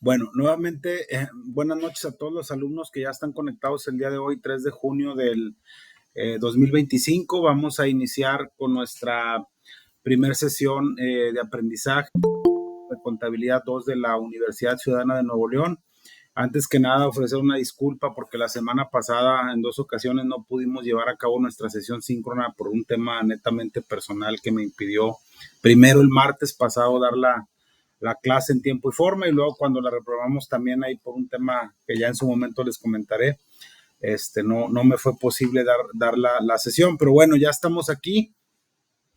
Bueno, nuevamente, buenas noches a todos los alumnos que ya están conectados el día de hoy, 3 de junio del 2025. Vamos a iniciar con nuestra primer sesión de aprendizaje de contabilidad 2 de la Universidad Ciudadana de Nuevo León. Antes que nada, ofrecer una disculpa porque la semana pasada en 2 ocasiones no pudimos llevar a cabo nuestra sesión síncrona por un tema netamente personal que me impidió primero el martes pasado dar la clase en tiempo y forma, y luego cuando la reprobamos también ahí por un tema que ya en su momento les comentaré, no me fue posible dar la sesión, pero bueno, ya estamos aquí.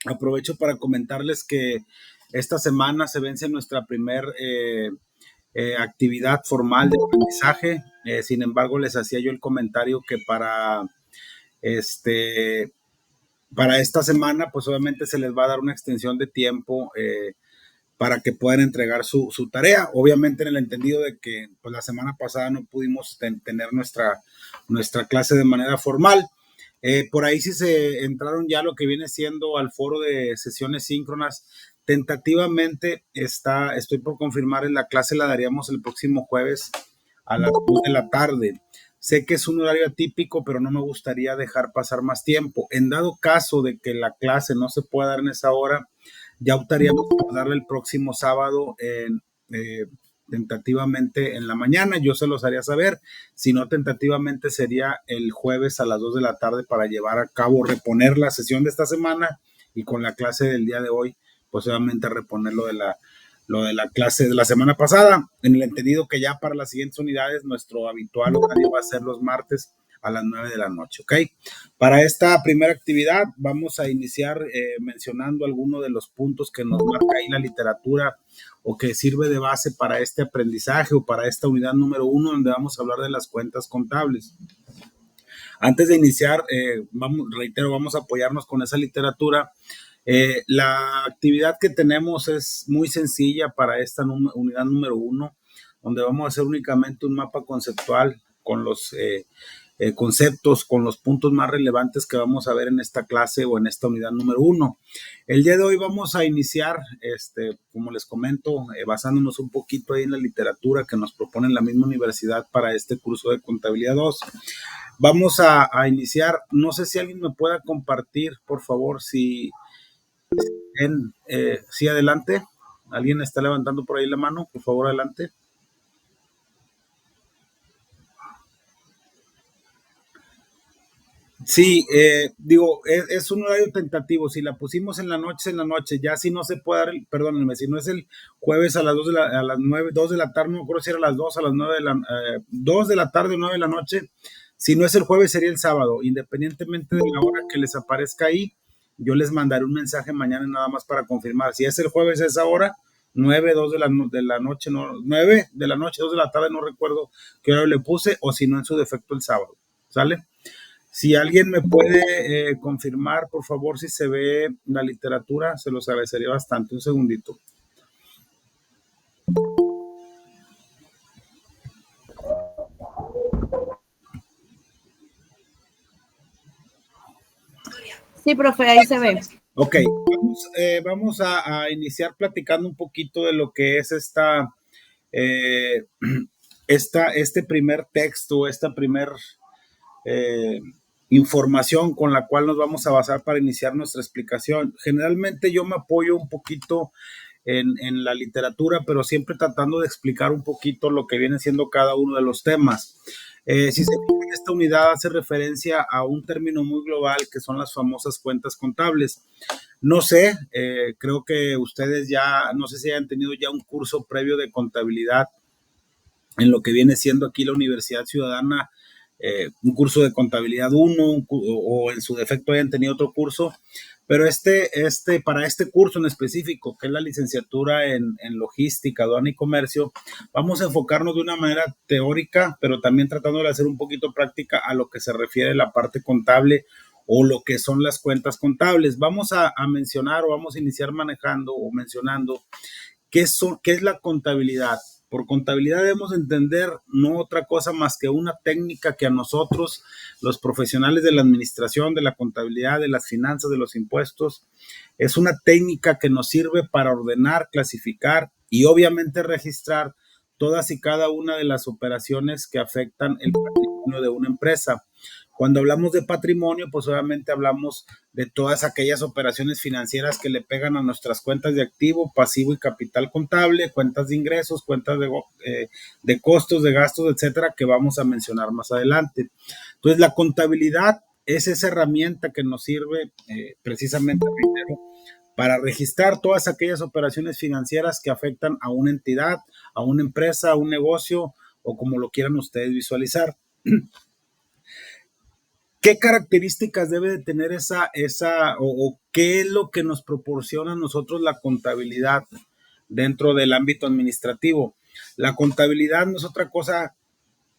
Aprovecho para comentarles que esta semana se vence nuestra primer actividad formal de aprendizaje. Sin embargo, les hacía yo el comentario que para esta semana, pues obviamente se les va a dar una extensión de tiempo para que puedan entregar su tarea. Obviamente en el entendido de que pues, la semana pasada no pudimos tener nuestra clase de manera formal. Por ahí sí se entraron ya lo que viene siendo al foro de sesiones síncronas. Tentativamente estoy por confirmar, en la clase la daríamos el próximo jueves a las 2 de la tarde. Sé que es un horario atípico, pero no me gustaría dejar pasar más tiempo. En dado caso de que la clase no se pueda dar en esa hora, ya optaríamos por darle el próximo sábado tentativamente en la mañana. Yo se los haría saber. Si no, tentativamente sería el jueves a las 2 de la tarde para llevar a cabo, reponer la sesión de esta semana y con la clase del día de hoy, pues obviamente reponer lo de la clase de la semana pasada, en el entendido que ya para las siguientes unidades nuestro habitual horario va a ser los martes a las 9 de la noche, ¿ok? Para esta primera actividad vamos a iniciar mencionando algunos de los puntos que nos marca ahí la literatura o que sirve de base para este aprendizaje o para esta unidad número 1, donde vamos a hablar de las cuentas contables. Antes de iniciar, vamos a apoyarnos con esa literatura. La actividad que tenemos es muy sencilla para esta unidad número 1, donde vamos a hacer únicamente un mapa conceptual con los conceptos, con los puntos más relevantes que vamos a ver en esta clase o en esta unidad número 1. El día de hoy vamos a iniciar, como les comento, basándonos un poquito ahí en la literatura que nos propone la misma universidad para este curso de contabilidad 2. Vamos a iniciar. No sé si alguien me pueda compartir, por favor, sí, adelante. ¿Alguien está levantando por ahí la mano? Por favor, adelante. Sí, es un horario tentativo. Si la pusimos en la noche. Ya si no se puede dar, perdónenme, si no es el jueves a las 2 a las 9, 2 de la tarde, no me acuerdo si era a las 2, a las 9 2 de la tarde, 9 de la noche. Si no es el jueves, sería el sábado. Independientemente de la hora que les aparezca ahí, yo les mandaré un mensaje mañana nada más para confirmar. Si es el jueves a esa hora, 9, 2 de la noche, no, 9 de la noche, 2 de la tarde, no recuerdo qué hora le puse, o si no, en su defecto el sábado. ¿Sale? Si alguien me puede confirmar, por favor, si se ve la literatura, se los agradecería bastante. Un segundito. Sí, profe, ahí se ve. Ok, vamos a iniciar platicando un poquito de lo que es este primer texto, esta primer información con la cual nos vamos a basar para iniciar nuestra explicación. Generalmente yo me apoyo un poquito en la literatura, pero siempre tratando de explicar un poquito lo que viene siendo cada uno de los temas. Si se fijan, esta unidad hace referencia a un término muy global que son las famosas cuentas contables. No sé, creo que ustedes ya, no sé si hayan tenido ya un curso previo de contabilidad en lo que viene siendo aquí la Universidad Ciudadana, un curso de contabilidad 1 o en su defecto hayan tenido otro curso, pero para este curso en específico, que es la licenciatura en logística, aduana y comercio, vamos a enfocarnos de una manera teórica, pero también tratando de hacer un poquito práctica a lo que se refiere a la parte contable o lo que son las cuentas contables. Vamos a mencionar o vamos a iniciar manejando o mencionando qué es la contabilidad. Por contabilidad debemos entender no otra cosa más que una técnica que a nosotros, los profesionales de la administración, de la contabilidad, de las finanzas, de los impuestos, es una técnica que nos sirve para ordenar, clasificar y obviamente registrar todas y cada una de las operaciones que afectan el patrimonio de una empresa. Cuando hablamos de patrimonio, pues obviamente hablamos de todas aquellas operaciones financieras que le pegan a nuestras cuentas de activo, pasivo y capital contable, cuentas de ingresos, cuentas de costos, de gastos, etcétera, que vamos a mencionar más adelante. Entonces, la contabilidad es esa herramienta que nos sirve precisamente, reitero, para registrar todas aquellas operaciones financieras que afectan a una entidad, a una empresa, a un negocio o como lo quieran ustedes visualizar. ¿Qué características debe de tener o qué es lo que nos proporciona a nosotros la contabilidad dentro del ámbito administrativo? La contabilidad no es otra cosa,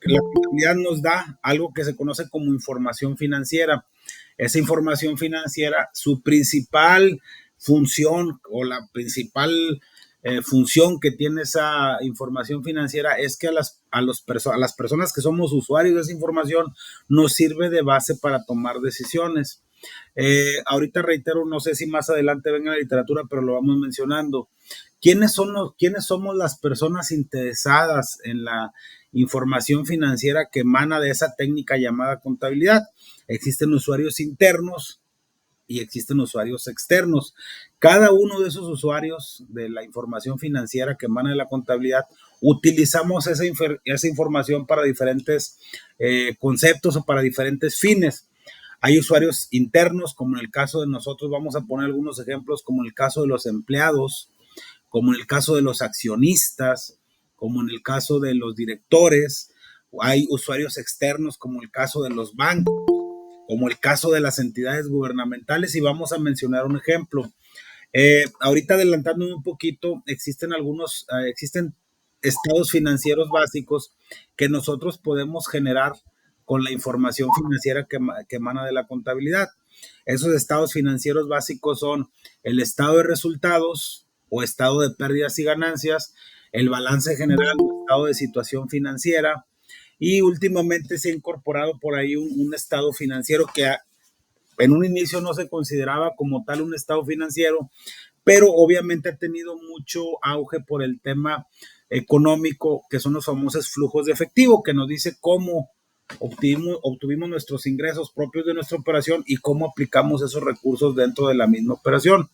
la contabilidad nos da algo que se conoce como información financiera. Esa información financiera, su principal función o la principal función que tiene esa información financiera es que a las personas que somos usuarios de esa información nos sirve de base para tomar decisiones. Ahorita reitero, no sé si más adelante venga la literatura, pero lo vamos mencionando. ¿Quiénes somos las personas interesadas en la información financiera que emana de esa técnica llamada contabilidad? Existen usuarios internos y existen usuarios externos. Cada uno de esos usuarios de la información financiera que emana de la contabilidad, utilizamos esa información para diferentes conceptos o para diferentes fines. Hay usuarios internos, como en el caso de nosotros, vamos a poner algunos ejemplos, como en el caso de los empleados, como en el caso de los accionistas, como en el caso de los directores. Hay usuarios externos, como el caso de los bancos, como el caso de las entidades gubernamentales, y vamos a mencionar un ejemplo. Ahorita adelantándome un poquito, existen estados financieros básicos que nosotros podemos generar con la información financiera que emana de la contabilidad. Esos estados financieros básicos son el estado de resultados o estado de pérdidas y ganancias, el balance general o estado de situación financiera, y últimamente se ha incorporado por ahí un estado financiero que en un inicio no se consideraba como tal un estado financiero, pero obviamente ha tenido mucho auge por el tema económico, que son los famosos flujos de efectivo, que nos dice cómo obtuvimos nuestros ingresos propios de nuestra operación y cómo aplicamos esos recursos dentro de la misma operación.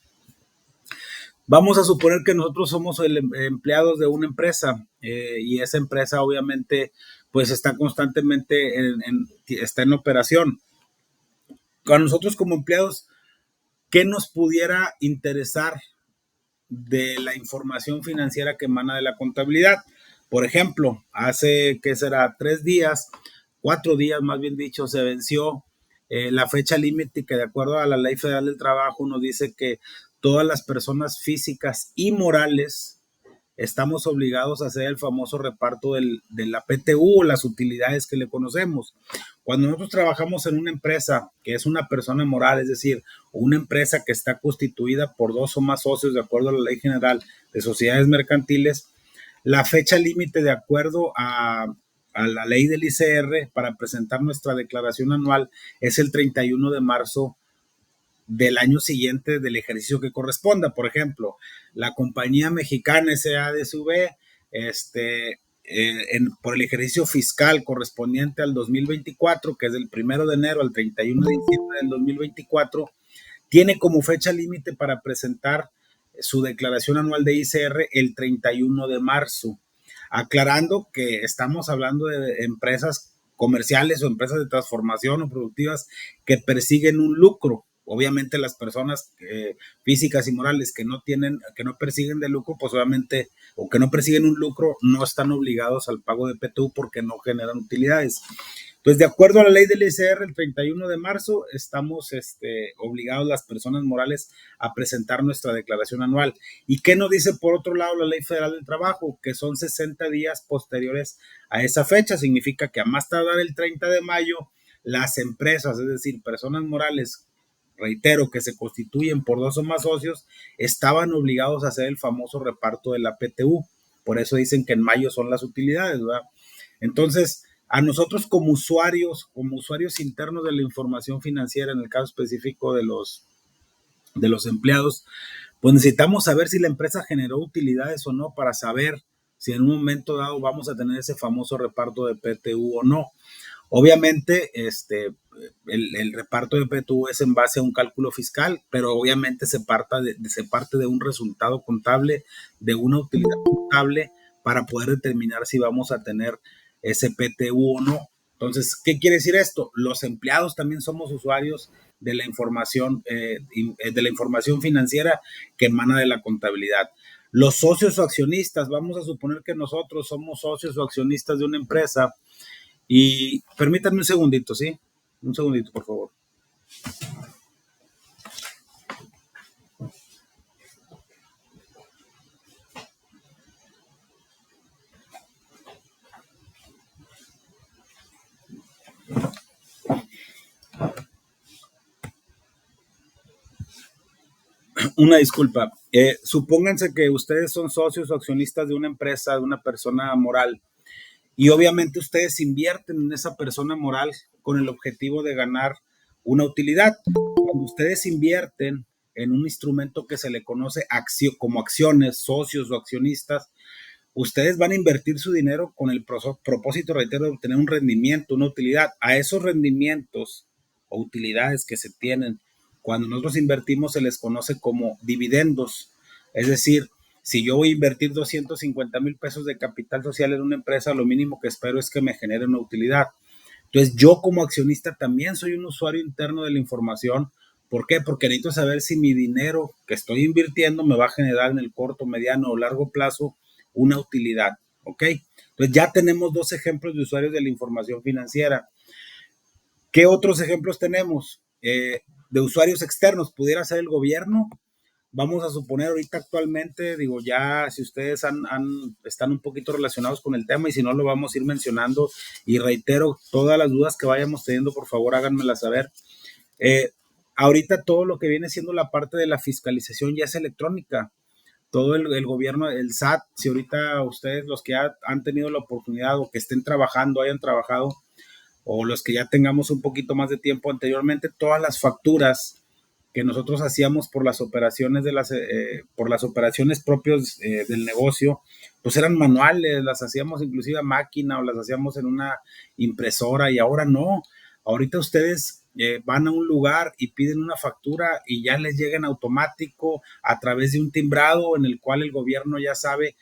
Vamos a suponer que nosotros somos empleados de una empresa y esa empresa obviamente pues está constantemente está en operación. Con nosotros como empleados, ¿qué nos pudiera interesar de la información financiera que emana de la contabilidad? Por ejemplo, hace, ¿qué será? 4 días más bien dicho, se venció la fecha límite que de acuerdo a la Ley Federal del Trabajo nos dice que todas las personas físicas y morales estamos obligados a hacer el famoso reparto de la PTU o las utilidades que le conocemos. Cuando nosotros trabajamos en una empresa que es una persona moral, es decir, una empresa que está constituida por 2 o más socios de acuerdo a la Ley General de Sociedades Mercantiles, la fecha límite de acuerdo a la ley del ICR para presentar nuestra declaración anual es el 31 de marzo del año siguiente del ejercicio que corresponda. Por ejemplo, la compañía mexicana SADCV, por el ejercicio fiscal correspondiente al 2024, que es del 1 de enero al 31 de diciembre del 2024, tiene como fecha límite para presentar su declaración anual de ICR el 31 de marzo. Aclarando que estamos hablando de empresas comerciales o empresas de transformación o productivas que persiguen un lucro. Obviamente las personas físicas y morales que no persiguen de lucro, pues obviamente, o que no persiguen un lucro, no están obligados al pago de PTU porque no generan utilidades. Entonces, de acuerdo a la ley del ICR, el 31 de marzo estamos obligados las personas morales a presentar nuestra declaración anual. ¿Y qué nos dice por otro lado la Ley Federal del Trabajo? Que son 60 días posteriores a esa fecha. Significa que a más tardar el 30 de mayo, las empresas, es decir, personas morales, reitero, que se constituyen por 2 o más socios, estaban obligados a hacer el famoso reparto de la PTU. Por eso dicen que en mayo son las utilidades, ¿verdad? Entonces, a nosotros como usuarios internos de la información financiera, en el caso específico de los empleados, pues necesitamos saber si la empresa generó utilidades o no para saber si en un momento dado vamos a tener ese famoso reparto de PTU o no. Obviamente, el reparto de PTU es en base a un cálculo fiscal, pero obviamente se parte de un resultado contable, de una utilidad contable, para poder determinar si vamos a tener ese PTU o no. Entonces, ¿qué quiere decir esto? Los empleados también somos usuarios de la información financiera que emana de la contabilidad. Los socios o accionistas, vamos a suponer que nosotros somos socios o accionistas de una empresa. Y permítanme un segundito, ¿sí? Un segundito, por favor. Una disculpa. Supónganse que ustedes son socios o accionistas de una empresa, de una persona moral, y obviamente ustedes invierten en esa persona moral con el objetivo de ganar una utilidad. Cuando ustedes invierten en un instrumento que se le conoce como acciones, socios o accionistas, ustedes van a invertir su dinero con el propósito, reitero, de obtener un rendimiento, una utilidad. A esos rendimientos o utilidades que se tienen cuando nosotros invertimos se les conoce como dividendos. Es decir, si yo voy a invertir 250,000 pesos de capital social en una empresa, lo mínimo que espero es que me genere una utilidad. Entonces, yo como accionista también soy un usuario interno de la información. ¿Por qué? Porque necesito saber si mi dinero que estoy invirtiendo me va a generar en el corto, mediano o largo plazo una utilidad. ¿Ok? Entonces, ya tenemos dos ejemplos de usuarios de la información financiera. ¿Qué otros ejemplos tenemos? De usuarios externos, pudiera ser el gobierno. Vamos a suponer ahorita actualmente, digo, ya si ustedes están un poquito relacionados con el tema y si no lo vamos a ir mencionando y reitero, todas las dudas que vayamos teniendo, por favor háganmelas saber. Ahorita todo lo que viene siendo la parte de la fiscalización ya es electrónica. Todo el gobierno, el SAT, si ahorita ustedes, los que ya han tenido la oportunidad o que estén trabajando, hayan trabajado, o los que ya tengamos un poquito más de tiempo anteriormente, todas las facturas que nosotros hacíamos por las operaciones por las operaciones propias del negocio, pues eran manuales, las hacíamos inclusive a máquina o las hacíamos en una impresora y ahora no. Ahorita ustedes van a un lugar y piden una factura y ya les llega en automático a través de un timbrado en el cual el gobierno ya sabe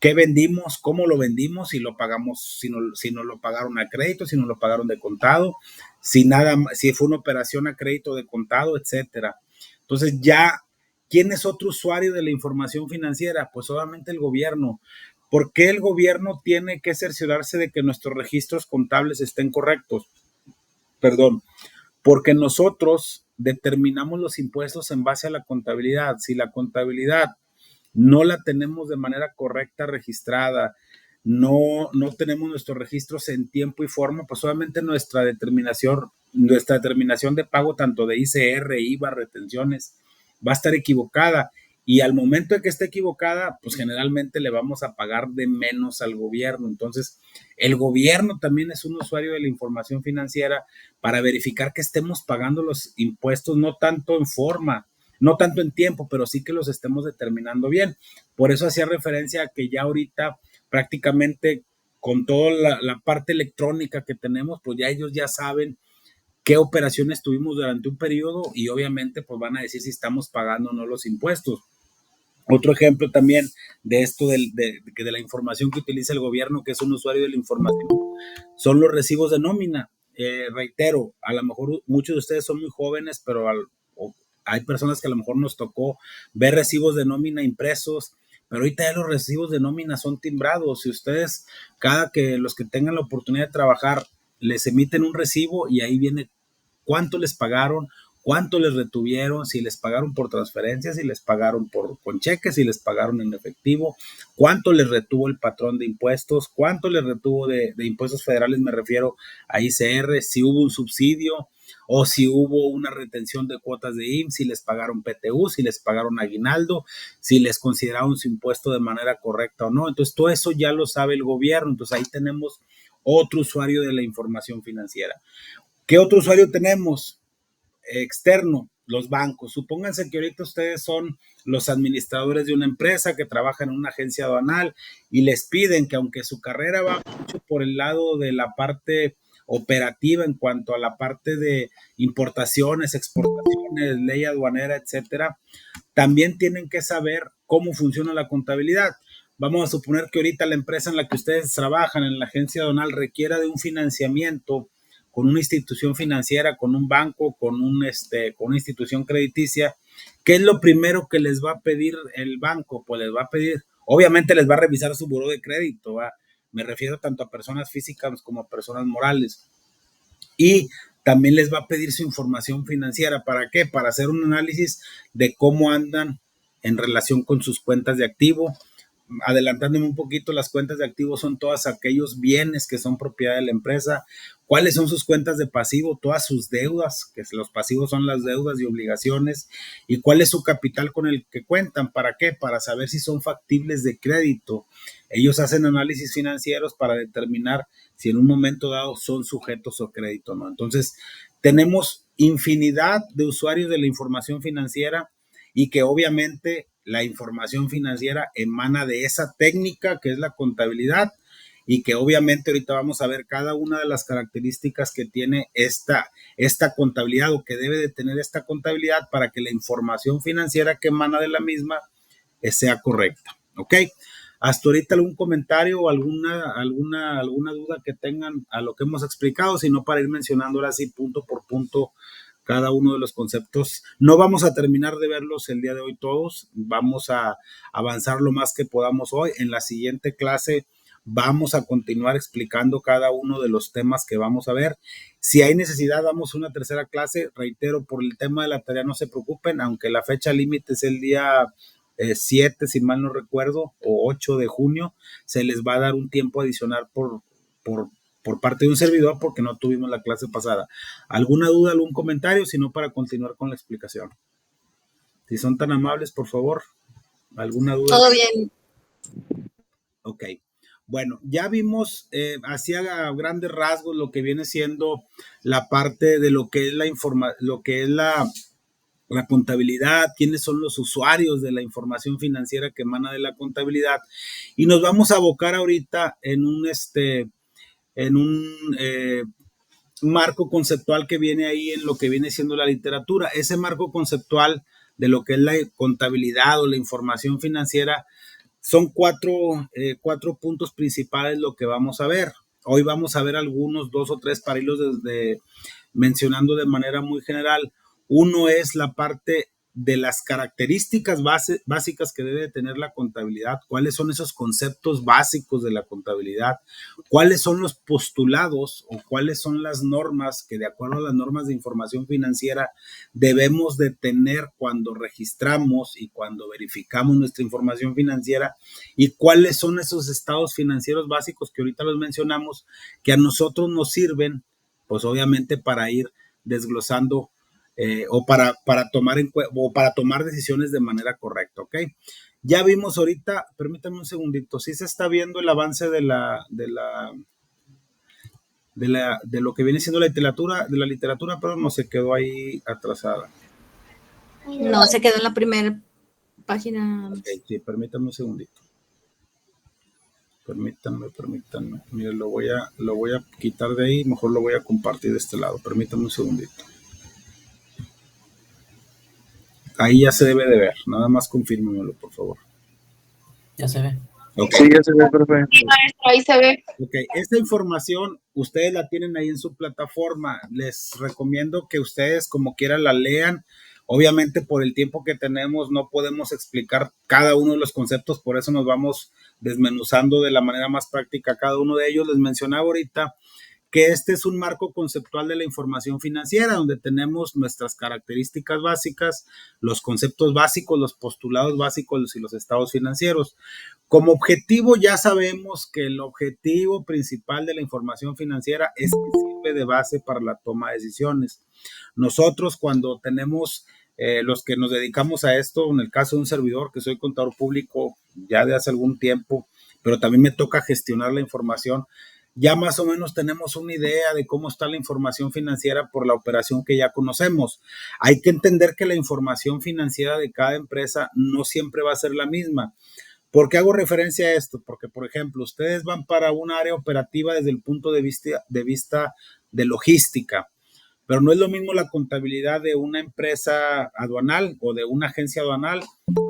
qué vendimos, cómo lo vendimos, si lo pagamos, si nos lo pagaron a crédito, si nos lo pagaron de contado, si fue una operación a crédito de contado, etcétera. Entonces ya, ¿quién es otro usuario de la información financiera? Pues obviamente el gobierno. ¿Por qué el gobierno tiene que cerciorarse de que nuestros registros contables estén correctos? Perdón, porque nosotros determinamos los impuestos en base a la contabilidad. Si la contabilidad no la tenemos de manera correcta registrada, no tenemos nuestros registros en tiempo y forma, pues obviamente nuestra determinación de pago tanto de ICR, IVA, retenciones, va a estar equivocada. Y al momento de que esté equivocada, pues generalmente le vamos a pagar de menos al gobierno. Entonces, el gobierno también es un usuario de la información financiera para verificar que estemos pagando los impuestos, no tanto en forma, no tanto en tiempo, pero sí que los estemos determinando bien. Por eso hacía referencia a que ya ahorita prácticamente con toda la parte electrónica que tenemos, pues ya ellos ya saben qué operaciones tuvimos durante un periodo y obviamente pues van a decir si estamos pagando o no los impuestos. Otro ejemplo también de esto de la información que utiliza el gobierno, que es un usuario de la información, son los recibos de nómina. Reitero, a lo mejor muchos de ustedes son muy jóvenes, pero hay personas que a lo mejor nos tocó ver recibos de nómina impresos, pero ahorita ya los recibos de nómina son timbrados. Si ustedes, cada que los que tengan la oportunidad de trabajar, les emiten un recibo y ahí viene cuánto les pagaron, cuánto les retuvieron, si les pagaron por transferencias, si les pagaron con cheques, si les pagaron en efectivo, cuánto les retuvo el patrón de impuestos, cuánto les retuvo de impuestos federales, me refiero a ICR, si hubo un subsidio o si hubo una retención de cuotas de IMSS, si les pagaron PTU, si les pagaron aguinaldo, si les consideraron su impuesto de manera correcta o no. Entonces, todo eso ya lo sabe el gobierno. Entonces, ahí tenemos otro usuario de la información financiera. ¿Qué otro usuario tenemos? Externo, los bancos. Supónganse que ahorita ustedes son los administradores de una empresa que trabajan en una agencia aduanal y les piden que, aunque su carrera va mucho por el lado de la parte operativa en cuanto a la parte de importaciones, exportaciones, ley aduanera, etcétera, también tienen que saber cómo funciona la contabilidad. Vamos a suponer que ahorita la empresa en la que ustedes trabajan, en la agencia aduanal, requiera de un financiamiento con una institución financiera, con un banco, con una institución crediticia. ¿Qué es lo primero que les va a pedir el banco? Pues les va a pedir, obviamente les va a revisar su buró de crédito, ¿va? Me refiero tanto a personas físicas como a personas morales. Y también les va a pedir su información financiera. ¿Para qué? Para hacer un análisis de cómo andan en relación con sus cuentas de activo. Adelantándome un poquito, las cuentas de activo son todos aquellos bienes que son propiedad de la empresa. ¿Cuáles son sus cuentas de pasivo? Todas sus deudas, que los pasivos son las deudas y obligaciones. ¿Y cuál es su capital con el que cuentan? ¿Para qué? Para saber si son factibles de crédito. Ellos hacen análisis financieros para determinar si en un momento dado son sujetos a crédito o no. Entonces, tenemos infinidad de usuarios de la información financiera y que obviamente la información financiera emana de esa técnica que es la contabilidad y que obviamente ahorita vamos a ver cada una de las características que tiene esta contabilidad o que debe de tener esta contabilidad para que la información financiera que emana de la misma sea correcta. ¿Ok? Hasta ahorita algún comentario o alguna duda que tengan a lo que hemos explicado, sino para ir mencionando ahora sí punto por punto cada uno de los conceptos. No vamos a terminar de verlos el día de hoy todos, vamos a avanzar lo más que podamos hoy. En la siguiente clase vamos a continuar explicando cada uno de los temas que vamos a ver. Si hay necesidad, damos una tercera clase. Reitero, por el tema de la tarea no se preocupen, aunque la fecha límite es el día 7, si mal no recuerdo, o 8 de junio, se les va a dar un tiempo adicional por parte de un servidor porque no tuvimos la clase pasada. ¿Alguna duda, algún comentario? Si no, para continuar con la explicación. Si son tan amables, por favor. ¿Alguna duda? Todo bien. Ok. Bueno, ya vimos hacia grandes rasgos lo que viene siendo la parte de lo que es la contabilidad, quiénes son los usuarios de la información financiera que emana de la contabilidad. Y nos vamos a abocar ahorita en un marco conceptual que viene ahí en lo que viene siendo la literatura. Ese marco conceptual de lo que es la contabilidad o la información financiera son cuatro puntos principales lo que vamos a ver. Hoy vamos a ver algunos, 2 o 3 para irlos mencionando de manera muy general. Uno es la parte de las características básicas que debe tener la contabilidad, cuáles son esos conceptos básicos de la contabilidad, cuáles son los postulados o cuáles son las normas que de acuerdo a las normas de información financiera debemos de tener cuando registramos y cuando verificamos nuestra información financiera y cuáles son esos estados financieros básicos que ahorita los mencionamos que a nosotros nos sirven pues obviamente para ir desglosando o para tomar decisiones de manera correcta, ¿ok? Ya vimos ahorita, permítame un segundito, sí se está viendo el avance de lo que viene siendo la literatura, pero no se quedó ahí atrasada. No, se quedó en la primera página. Okay, sí, permítame un segundito. Permítanme. Mire, lo voy a quitar de ahí, mejor lo voy a compartir de este lado. Permítame un segundito. Ahí ya se debe de ver, nada más confírmemelo, por favor. Ya se ve. Okay. Sí, ya se ve, profe. Sí, maestro, ahí se ve. Ok, esta información ustedes la tienen ahí en su plataforma. Les recomiendo que ustedes como quieran la lean. Obviamente por el tiempo que tenemos no podemos explicar cada uno de los conceptos, por eso nos vamos desmenuzando de la manera más práctica cada uno de ellos. Les mencionaba ahorita que este es un marco conceptual de la información financiera, donde tenemos nuestras características básicas, los conceptos básicos, los postulados básicos y los estados financieros. Como objetivo, ya sabemos que el objetivo principal de la información financiera es que sirve de base para la toma de decisiones. Nosotros cuando tenemos los que nos dedicamos a esto, en el caso de un servidor, que soy contador público ya de hace algún tiempo, pero también me toca gestionar la información, ya más o menos tenemos una idea de cómo está la información financiera por la operación que ya conocemos. Hay que entender que la información financiera de cada empresa no siempre va a ser la misma. ¿Por qué hago referencia a esto? Porque, por ejemplo, ustedes van para un área operativa desde el punto de vista de logística, pero no es lo mismo la contabilidad de una empresa aduanal o de una agencia aduanal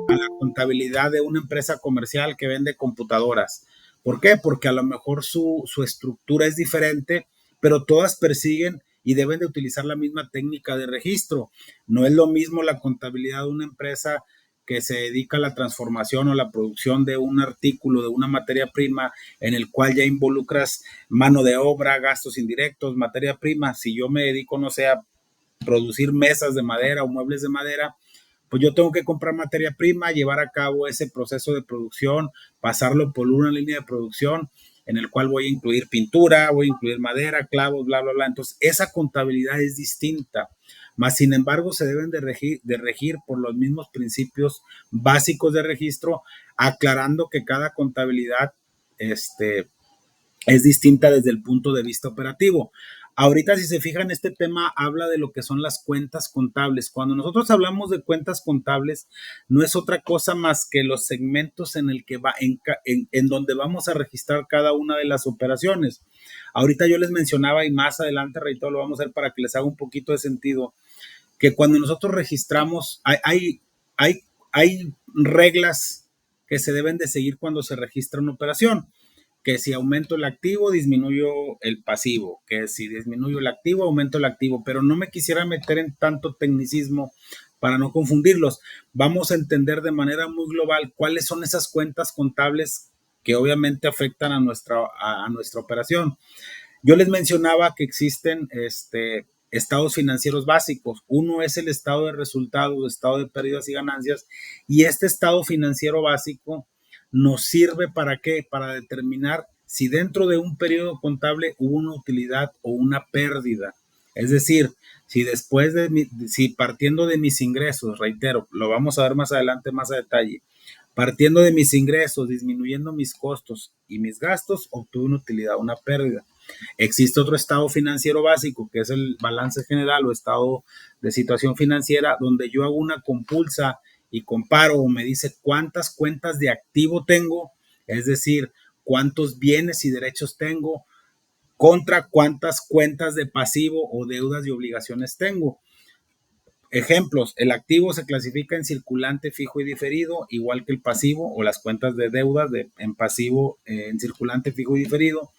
a la contabilidad de una empresa comercial que vende computadoras. ¿Por qué? Porque a lo mejor su estructura es diferente, pero todas persiguen y deben de utilizar la misma técnica de registro. No es lo mismo la contabilidad de una empresa que se dedica a la transformación o la producción de un artículo, de una materia prima, en el cual ya involucras mano de obra, gastos indirectos, materia prima. Si yo me dedico, no sé, a producir mesas de madera o muebles de madera, pues yo tengo que comprar materia prima, llevar a cabo ese proceso de producción, pasarlo por una línea de producción en el cual voy a incluir pintura, voy a incluir madera, clavos, bla, bla, bla. Entonces, esa contabilidad es distinta. Más sin embargo, se deben de regir por los mismos principios básicos de registro, aclarando que cada contabilidad es distinta desde el punto de vista operativo. Ahorita, si se fijan, este tema habla de lo que son las cuentas contables. Cuando nosotros hablamos de cuentas contables, no es otra cosa más que los segmentos en donde vamos a registrar cada una de las operaciones. Ahorita yo les mencionaba y más adelante, reitero, lo vamos a hacer para que les haga un poquito de sentido, que cuando nosotros registramos, hay reglas que se deben de seguir cuando se registra una operación, que si aumento el activo, disminuyo el pasivo, que si disminuyo el activo, aumento el activo, pero no me quisiera meter en tanto tecnicismo para no confundirlos. Vamos a entender de manera muy global cuáles son esas cuentas contables que obviamente afectan a nuestra operación. Yo les mencionaba que existen estados financieros básicos. Uno es el estado de resultados, estado de pérdidas y ganancias, y este estado financiero básico nos sirve ¿para qué? Para determinar si dentro de un periodo contable hubo una utilidad o una pérdida. Es decir, si partiendo de mis ingresos, reitero, lo vamos a ver más adelante, más a detalle, partiendo de mis ingresos, disminuyendo mis costos y mis gastos, obtuve una utilidad o una pérdida. Existe otro estado financiero básico, que es el balance general o estado de situación financiera, donde yo hago una compulsa y comparo o me dice cuántas cuentas de activo tengo, es decir, cuántos bienes y derechos tengo, contra cuántas cuentas de pasivo o deudas y obligaciones tengo. Ejemplos, el activo se clasifica en circulante, fijo y diferido, igual que el pasivo o las cuentas de deudas en pasivo, en circulante, fijo y diferido.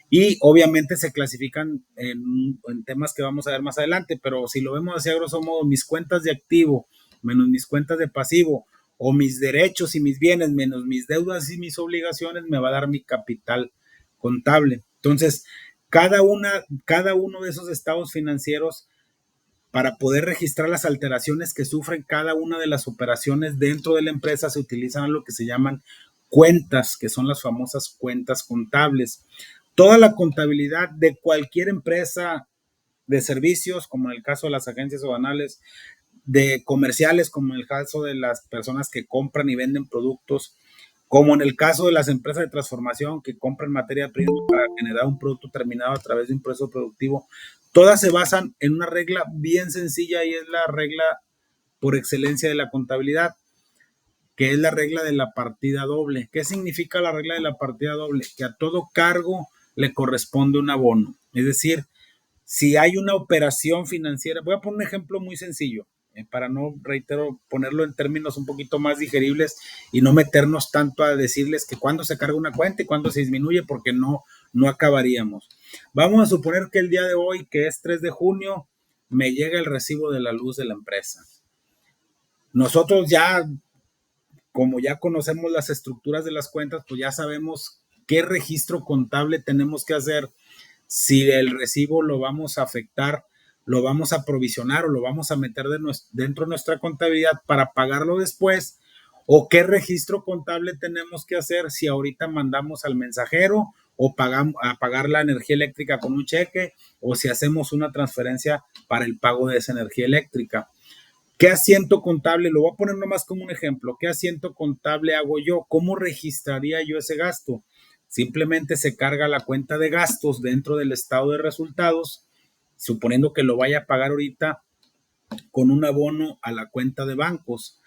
Y obviamente se clasifican en temas que vamos a ver más adelante, pero si lo vemos así a grosso modo, mis cuentas de activo menos mis cuentas de pasivo, o mis derechos y mis bienes menos mis deudas y mis obligaciones, me va a dar mi capital contable. Entonces, cada uno de esos estados financieros, para poder registrar las alteraciones que sufren cada una de las operaciones dentro de la empresa, se utilizan lo que se llaman cuentas, que son las famosas cuentas contables. Toda la contabilidad de cualquier empresa de servicios, como en el caso de las agencias aduanales, de comerciales, como en el caso de las personas que compran y venden productos, como en el caso de las empresas de transformación que compran materia prima para generar un producto terminado a través de un proceso productivo, todas se basan en una regla bien sencilla, y es la regla por excelencia de la contabilidad, que es la regla de la partida doble. ¿Qué significa la regla de la partida doble? Que a todo cargo le corresponde un abono. Es decir, si hay una operación financiera, voy a poner un ejemplo muy sencillo, para no, reitero, ponerlo en términos un poquito más digeribles y no meternos tanto a decirles que cuándo se carga una cuenta y cuándo se disminuye, porque no acabaríamos. Vamos a suponer que el día de hoy, que es 3 de junio, me llega el recibo de la luz de la empresa. Nosotros ya, como ya conocemos las estructuras de las cuentas, pues ya sabemos qué registro contable tenemos que hacer, si el recibo lo vamos a afectar, lo vamos a provisionar o lo vamos a meter dentro de nuestra contabilidad para pagarlo después, o qué registro contable tenemos que hacer si ahorita mandamos al mensajero o a pagar la energía eléctrica con un cheque, o si hacemos una transferencia para el pago de esa energía eléctrica. ¿Qué asiento contable? Lo voy a poner nomás como un ejemplo. ¿Qué asiento contable hago yo? ¿Cómo registraría yo ese gasto? Simplemente se carga la cuenta de gastos dentro del estado de resultados, suponiendo que lo vaya a pagar ahorita con un abono a la cuenta de bancos.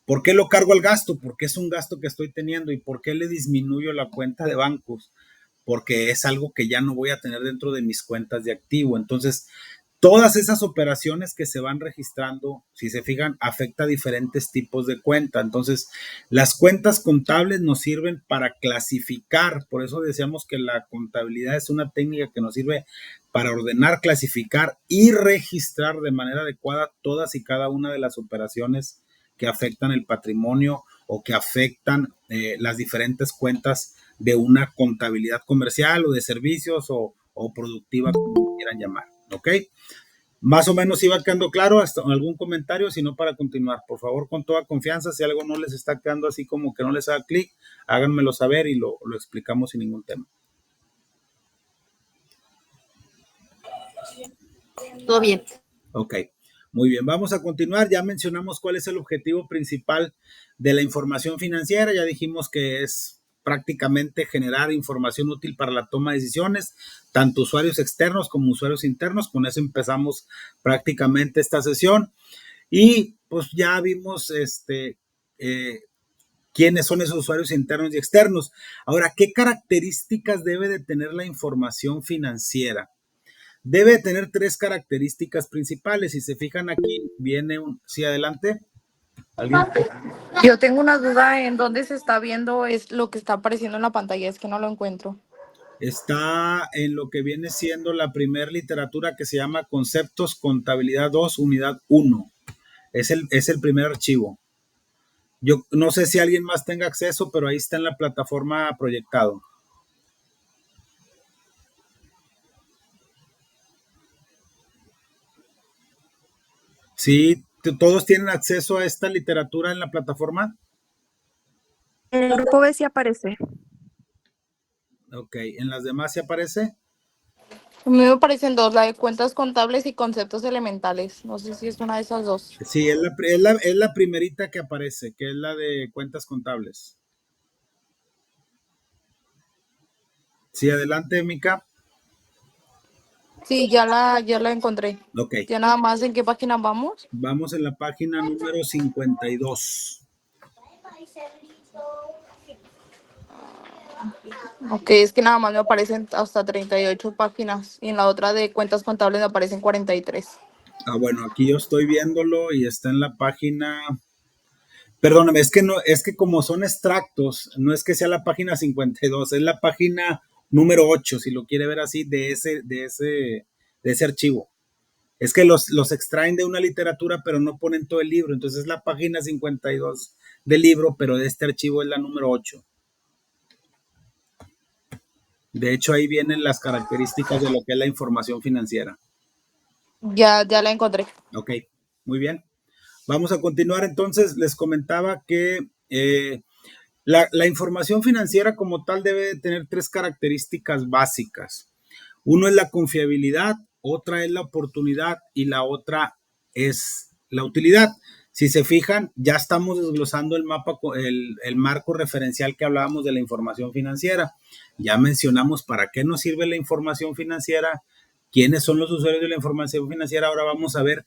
¿Por qué lo cargo al gasto? Porque es un gasto que estoy teniendo. ¿Y por qué le disminuyo la cuenta de bancos? Porque es algo que ya no voy a tener dentro de mis cuentas de activo. Entonces, todas esas operaciones que se van registrando, si se fijan, afecta a diferentes tipos de cuenta. Entonces, las cuentas contables nos sirven para clasificar. Por eso decíamos que la contabilidad es una técnica que nos sirve para ordenar, clasificar y registrar de manera adecuada todas y cada una de las operaciones que afectan el patrimonio o que afectan las diferentes cuentas de una contabilidad comercial o de servicios o productiva, como quieran llamar. ¿Ok? Más o menos iba quedando claro. ¿Hasta algún comentario? Si no, para continuar, por favor, con toda confianza, si algo no les está quedando así como que no les haga clic, háganmelo saber y lo explicamos sin ningún tema. Todo bien. Ok, muy bien, vamos a continuar. Ya mencionamos cuál es el objetivo principal de la información financiera. Ya dijimos que es prácticamente generar información útil para la toma de decisiones, tanto usuarios externos como usuarios internos. Con eso empezamos prácticamente esta sesión. Y pues ya vimos quiénes son esos usuarios internos y externos. Ahora, ¿qué características debe de tener la información financiera? Debe tener 3 características principales. Si se fijan aquí, viene un... Sí, adelante. ¿Alguien? Yo tengo una duda en dónde se está viendo es lo que está apareciendo en la pantalla, es que no lo encuentro. Está en lo que viene siendo la primera literatura que se llama Conceptos Contabilidad 2, Unidad 1. Es el primer archivo. Yo no sé si alguien más tenga acceso, pero ahí está en la plataforma proyectado. ¿Sí? ¿Todos tienen acceso a esta literatura en la plataforma? En el grupo B sí aparece. Ok, ¿en las demás se aparece? A mí me aparecen dos, la de cuentas contables y conceptos elementales. No sé si es una de esas dos. Sí, es la primerita que aparece, que es la de cuentas contables. Sí, adelante, Mica. Sí, ya la encontré. Ok, Ya nada más, ¿en qué página vamos? vamos en la página número 52. Ok, es que nada más me aparecen hasta 38 páginas y en la otra de cuentas contables me aparecen 43. Ah, bueno, aquí yo estoy viéndolo y está en la página. Perdóname, es que como son extractos, no es que sea la página 52, es la página número 8, si lo quiere ver así, de ese archivo. Es que los extraen de una literatura, pero no ponen todo el libro. Entonces es la página 52 del libro, pero de este archivo es la número 8. De hecho, ahí vienen las características de lo que es la información financiera. Ya la encontré. Ok, muy bien. Vamos a continuar. Entonces, les comentaba que la información financiera como tal debe de tener 3 características básicas. Uno es la confiabilidad, otra es la oportunidad y la otra es la utilidad. Si se fijan, ya estamos desglosando el mapa, el marco referencial que hablábamos de la información financiera. Ya mencionamos para qué nos sirve la información financiera, quiénes son los usuarios de la información financiera. Ahora vamos a ver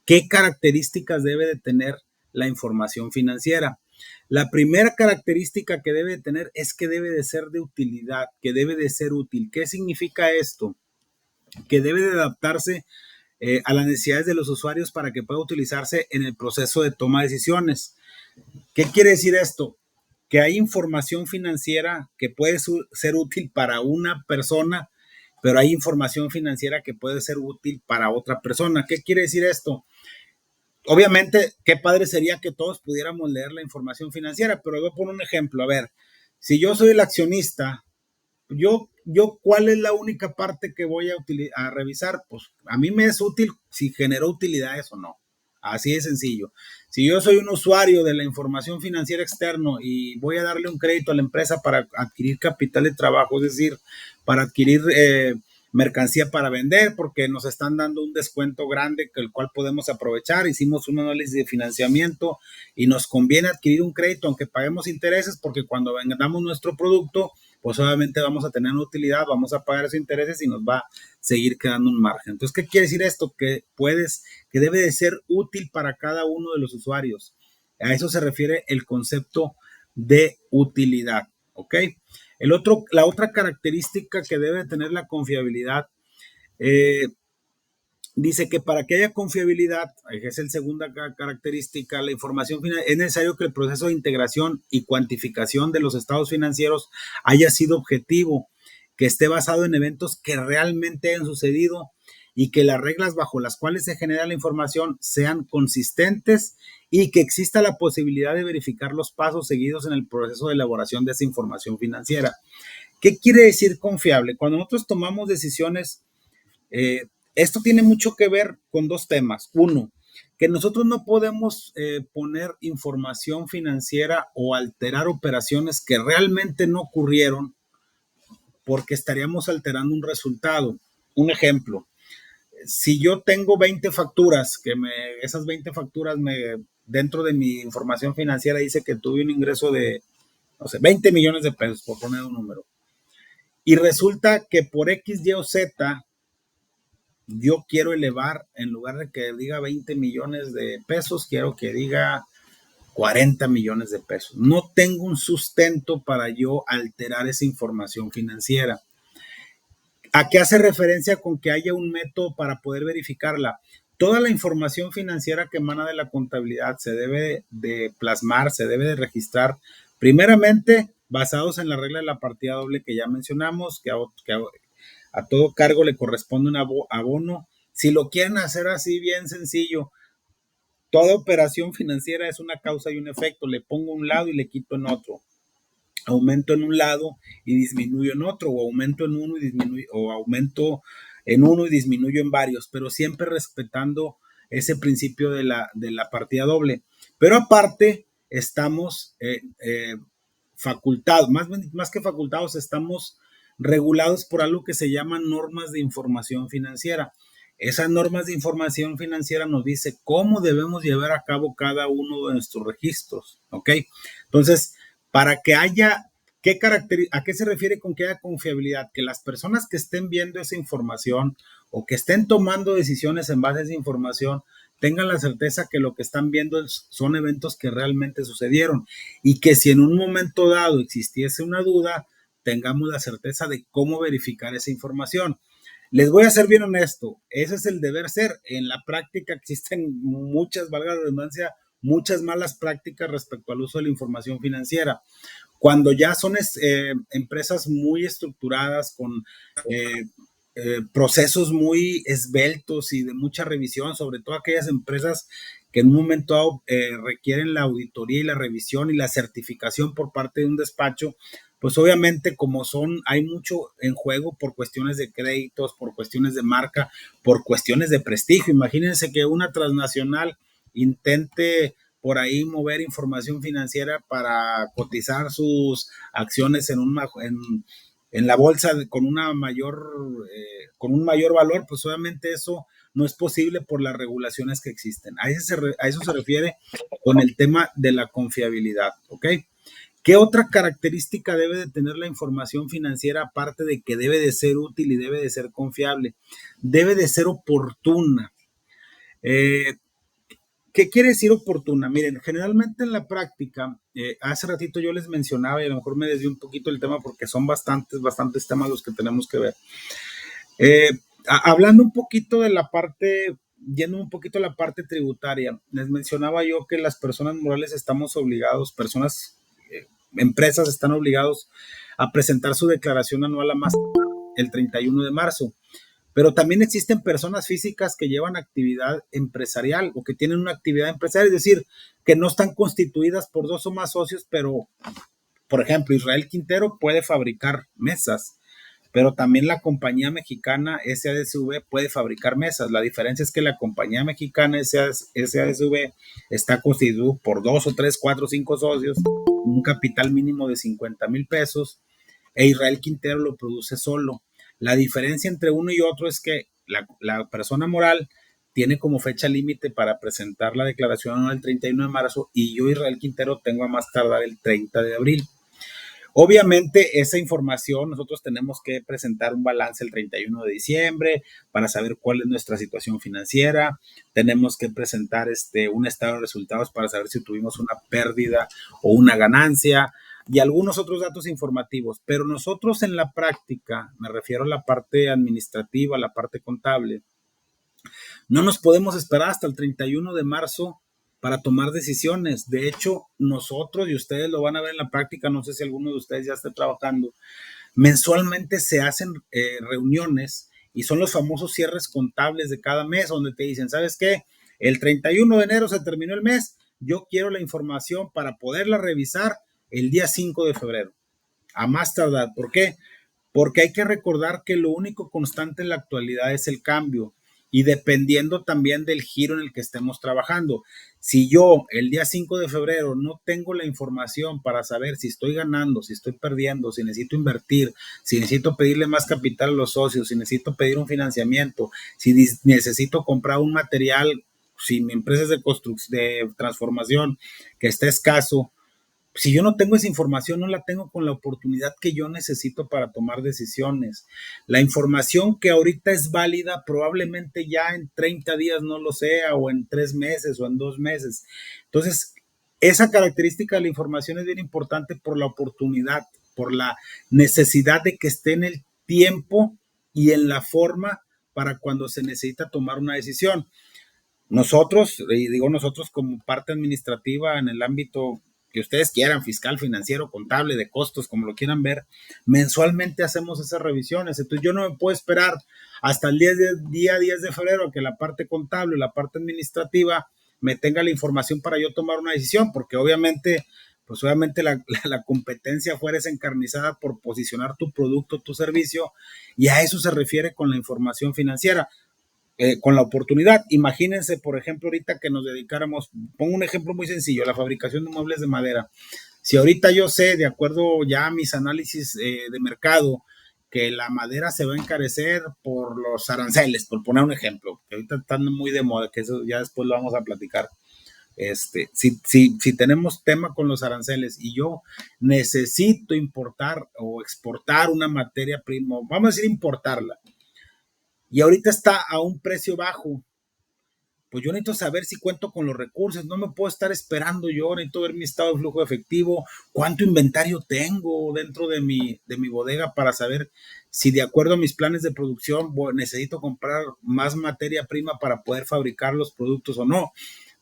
qué características debe de tener la información financiera. La primera característica que debe de tener es que debe de ser de utilidad, que debe de ser útil. ¿Qué significa esto? Que debe de adaptarse a las necesidades de los usuarios para que pueda utilizarse en el proceso de toma de decisiones. ¿Qué quiere decir esto? Que hay información financiera que puede ser útil para una persona, pero hay información financiera que puede ser útil para otra persona. ¿Qué quiere decir esto? Obviamente, qué padre sería que todos pudiéramos leer la información financiera, pero voy a poner un ejemplo. A ver, si yo soy el accionista, yo ¿cuál es la única parte que voy a revisar? Pues a mí me es útil si generó utilidades o no. Así de sencillo. Si yo soy un usuario de la información financiera externo y voy a darle un crédito a la empresa para adquirir capital de trabajo, es decir, para adquirir mercancía para vender, porque nos están dando un descuento grande que el cual podemos aprovechar. Hicimos un análisis de financiamiento y nos conviene adquirir un crédito aunque paguemos intereses, porque cuando vendamos nuestro producto pues obviamente vamos a tener una utilidad, vamos a pagar esos intereses y nos va a seguir quedando un margen. Entonces, ¿qué quiere decir esto? Que debe de ser útil para cada uno de los usuarios. A eso se refiere el concepto de utilidad, ¿ok? La otra característica que debe tener la confiabilidad, dice que para que haya confiabilidad, que es la segunda característica, la información financiera, es necesario que el proceso de integración y cuantificación de los estados financieros haya sido objetivo, que esté basado en eventos que realmente hayan sucedido y que las reglas bajo las cuales se genera la información sean consistentes y que exista la posibilidad de verificar los pasos seguidos en el proceso de elaboración de esa información financiera. ¿Qué quiere decir confiable? Cuando nosotros tomamos decisiones, esto tiene mucho que ver con dos temas. Uno, que nosotros no podemos poner información financiera o alterar operaciones que realmente no ocurrieron porque estaríamos alterando un resultado. Un ejemplo, si yo tengo 20 facturas, esas 20 facturas dentro de mi información financiera dice que tuve un ingreso de, no sé, 20 millones de pesos, por poner un número. Y resulta que por X, Y o Z, yo quiero elevar, en lugar de que diga 20 millones de pesos, quiero que diga 40 millones de pesos. No tengo un sustento para yo alterar esa información financiera. ¿A qué hace referencia con que haya un método para poder verificarla? Toda la información financiera que emana de la contabilidad se debe de plasmar, se debe de registrar, primeramente basados en la regla de la partida doble que ya mencionamos, que a todo cargo le corresponde un abono. Si lo quieren hacer así, bien sencillo, toda operación financiera es una causa y un efecto. Le pongo un lado y le quito en otro. Aumento en un lado y disminuyo en otro, o aumento en uno y disminuyo, o aumento en uno y disminuyo en varios, pero siempre respetando ese principio de la partida doble. Pero aparte, estamos facultados, más que facultados, estamos regulados por algo que se llaman normas de información financiera. Esas normas de información financiera nos dice cómo debemos llevar a cabo cada uno de nuestros registros, ¿ok? Entonces, para que haya, ¿a qué se refiere con que haya confiabilidad? Que las personas que estén viendo esa información o que estén tomando decisiones en base a esa información tengan la certeza que lo que están viendo son eventos que realmente sucedieron y que si en un momento dado existiese una duda, tengamos la certeza de cómo verificar esa información. Les voy a ser bien honesto, ese es el deber ser. En la práctica existen muchas, valga la redundancia, muchas malas prácticas respecto al uso de la información financiera. Cuando ya son empresas muy estructuradas, con procesos muy esbeltos y de mucha revisión, sobre todo aquellas empresas que en un momento dado requieren la auditoría y la revisión y la certificación por parte de un despacho, pues obviamente como hay mucho en juego por cuestiones de créditos, por cuestiones de marca, por cuestiones de prestigio. Imagínense que una transnacional intente por ahí mover información financiera para cotizar sus acciones en la bolsa con un mayor valor, pues obviamente eso no es posible por las regulaciones que existen. A eso se refiere con el tema de la confiabilidad, ¿ok? ¿Qué otra característica debe de tener la información financiera aparte de que debe de ser útil y debe de ser confiable? Debe de ser oportuna. ¿Qué quiere decir oportuna? Miren, generalmente en la práctica, hace ratito yo les mencionaba y a lo mejor me desvío un poquito del tema porque son bastantes temas los que tenemos que ver. Hablando un poquito de la parte, yendo un poquito a la parte tributaria, les mencionaba yo que las personas morales estamos obligados, empresas están obligados a presentar su declaración anual a más el 31 de marzo. Pero también existen personas físicas que llevan actividad empresarial o que tienen una actividad empresarial, es decir, que no están constituidas por dos o más socios, pero, por ejemplo, Israel Quintero puede fabricar mesas, pero también la compañía mexicana SADCV puede fabricar mesas. La diferencia es que la compañía mexicana SADCV está constituida por 2 o 3, 4, 5 socios, un capital mínimo de 50,000 pesos, e Israel Quintero lo produce solo. La diferencia entre uno y otro es que la persona moral tiene como fecha límite para presentar la declaración anual el 31 de marzo y yo, Israel Quintero, tengo a más tardar el 30 de abril. Obviamente, esa información nosotros tenemos que presentar un balance el 31 de diciembre para saber cuál es nuestra situación financiera. Tenemos que presentar un estado de resultados para saber si tuvimos una pérdida o una ganancia y algunos otros datos informativos. Pero nosotros en la práctica, me refiero a la parte administrativa, a la parte contable, no nos podemos esperar hasta el 31 de marzo para tomar decisiones. De hecho, nosotros, y ustedes lo van a ver en la práctica, no sé si alguno de ustedes ya esté trabajando, mensualmente se hacen reuniones y son los famosos cierres contables de cada mes donde te dicen, ¿sabes qué? El 31 de enero se terminó el mes, yo quiero la información para poderla revisar el día 5 de febrero, a más tardar. ¿Por qué? Porque hay que recordar que lo único constante en la actualidad es el cambio y dependiendo también del giro en el que estemos trabajando. Si yo el día 5 de febrero no tengo la información para saber si estoy ganando, si estoy perdiendo, si necesito invertir, si necesito pedirle más capital a los socios, si necesito pedir un financiamiento, si necesito comprar un material, si mi empresa es de transformación que está escaso, si yo no tengo esa información, no la tengo con la oportunidad que yo necesito para tomar decisiones. La información que ahorita es válida, probablemente ya en 30 días no lo sea, o en 3 meses, o en 2 meses. Entonces, esa característica de la información es bien importante por la oportunidad, por la necesidad de que esté en el tiempo y en la forma para cuando se necesita tomar una decisión. Nosotros, y digo nosotros como parte administrativa en el ámbito que ustedes quieran, fiscal, financiero, contable, de costos, como lo quieran ver, mensualmente hacemos esas revisiones. Entonces yo no me puedo esperar hasta el día 10 de febrero que la parte contable, la parte administrativa me tenga la información para yo tomar una decisión, porque obviamente, pues obviamente la competencia afuera es encarnizada por posicionar tu producto, tu servicio, y a eso se refiere con la información financiera. Con la oportunidad. Imagínense, por ejemplo, ahorita que nos dedicáramos, pongo un ejemplo muy sencillo, la fabricación de muebles de madera. Si ahorita yo sé, de acuerdo ya a mis análisis de mercado, que la madera se va a encarecer por los aranceles, por poner un ejemplo, que ahorita están muy de moda, que eso ya después lo vamos a platicar. Si tenemos tema con los aranceles y yo necesito importar o exportar una materia prima, vamos a decir importarla, y ahorita está a un precio bajo, pues yo necesito saber si cuento con los recursos, no me puedo estar esperando yo, necesito ver mi estado de flujo de efectivo, cuánto inventario tengo dentro de mi bodega para saber si de acuerdo a mis planes de producción necesito comprar más materia prima para poder fabricar los productos o no,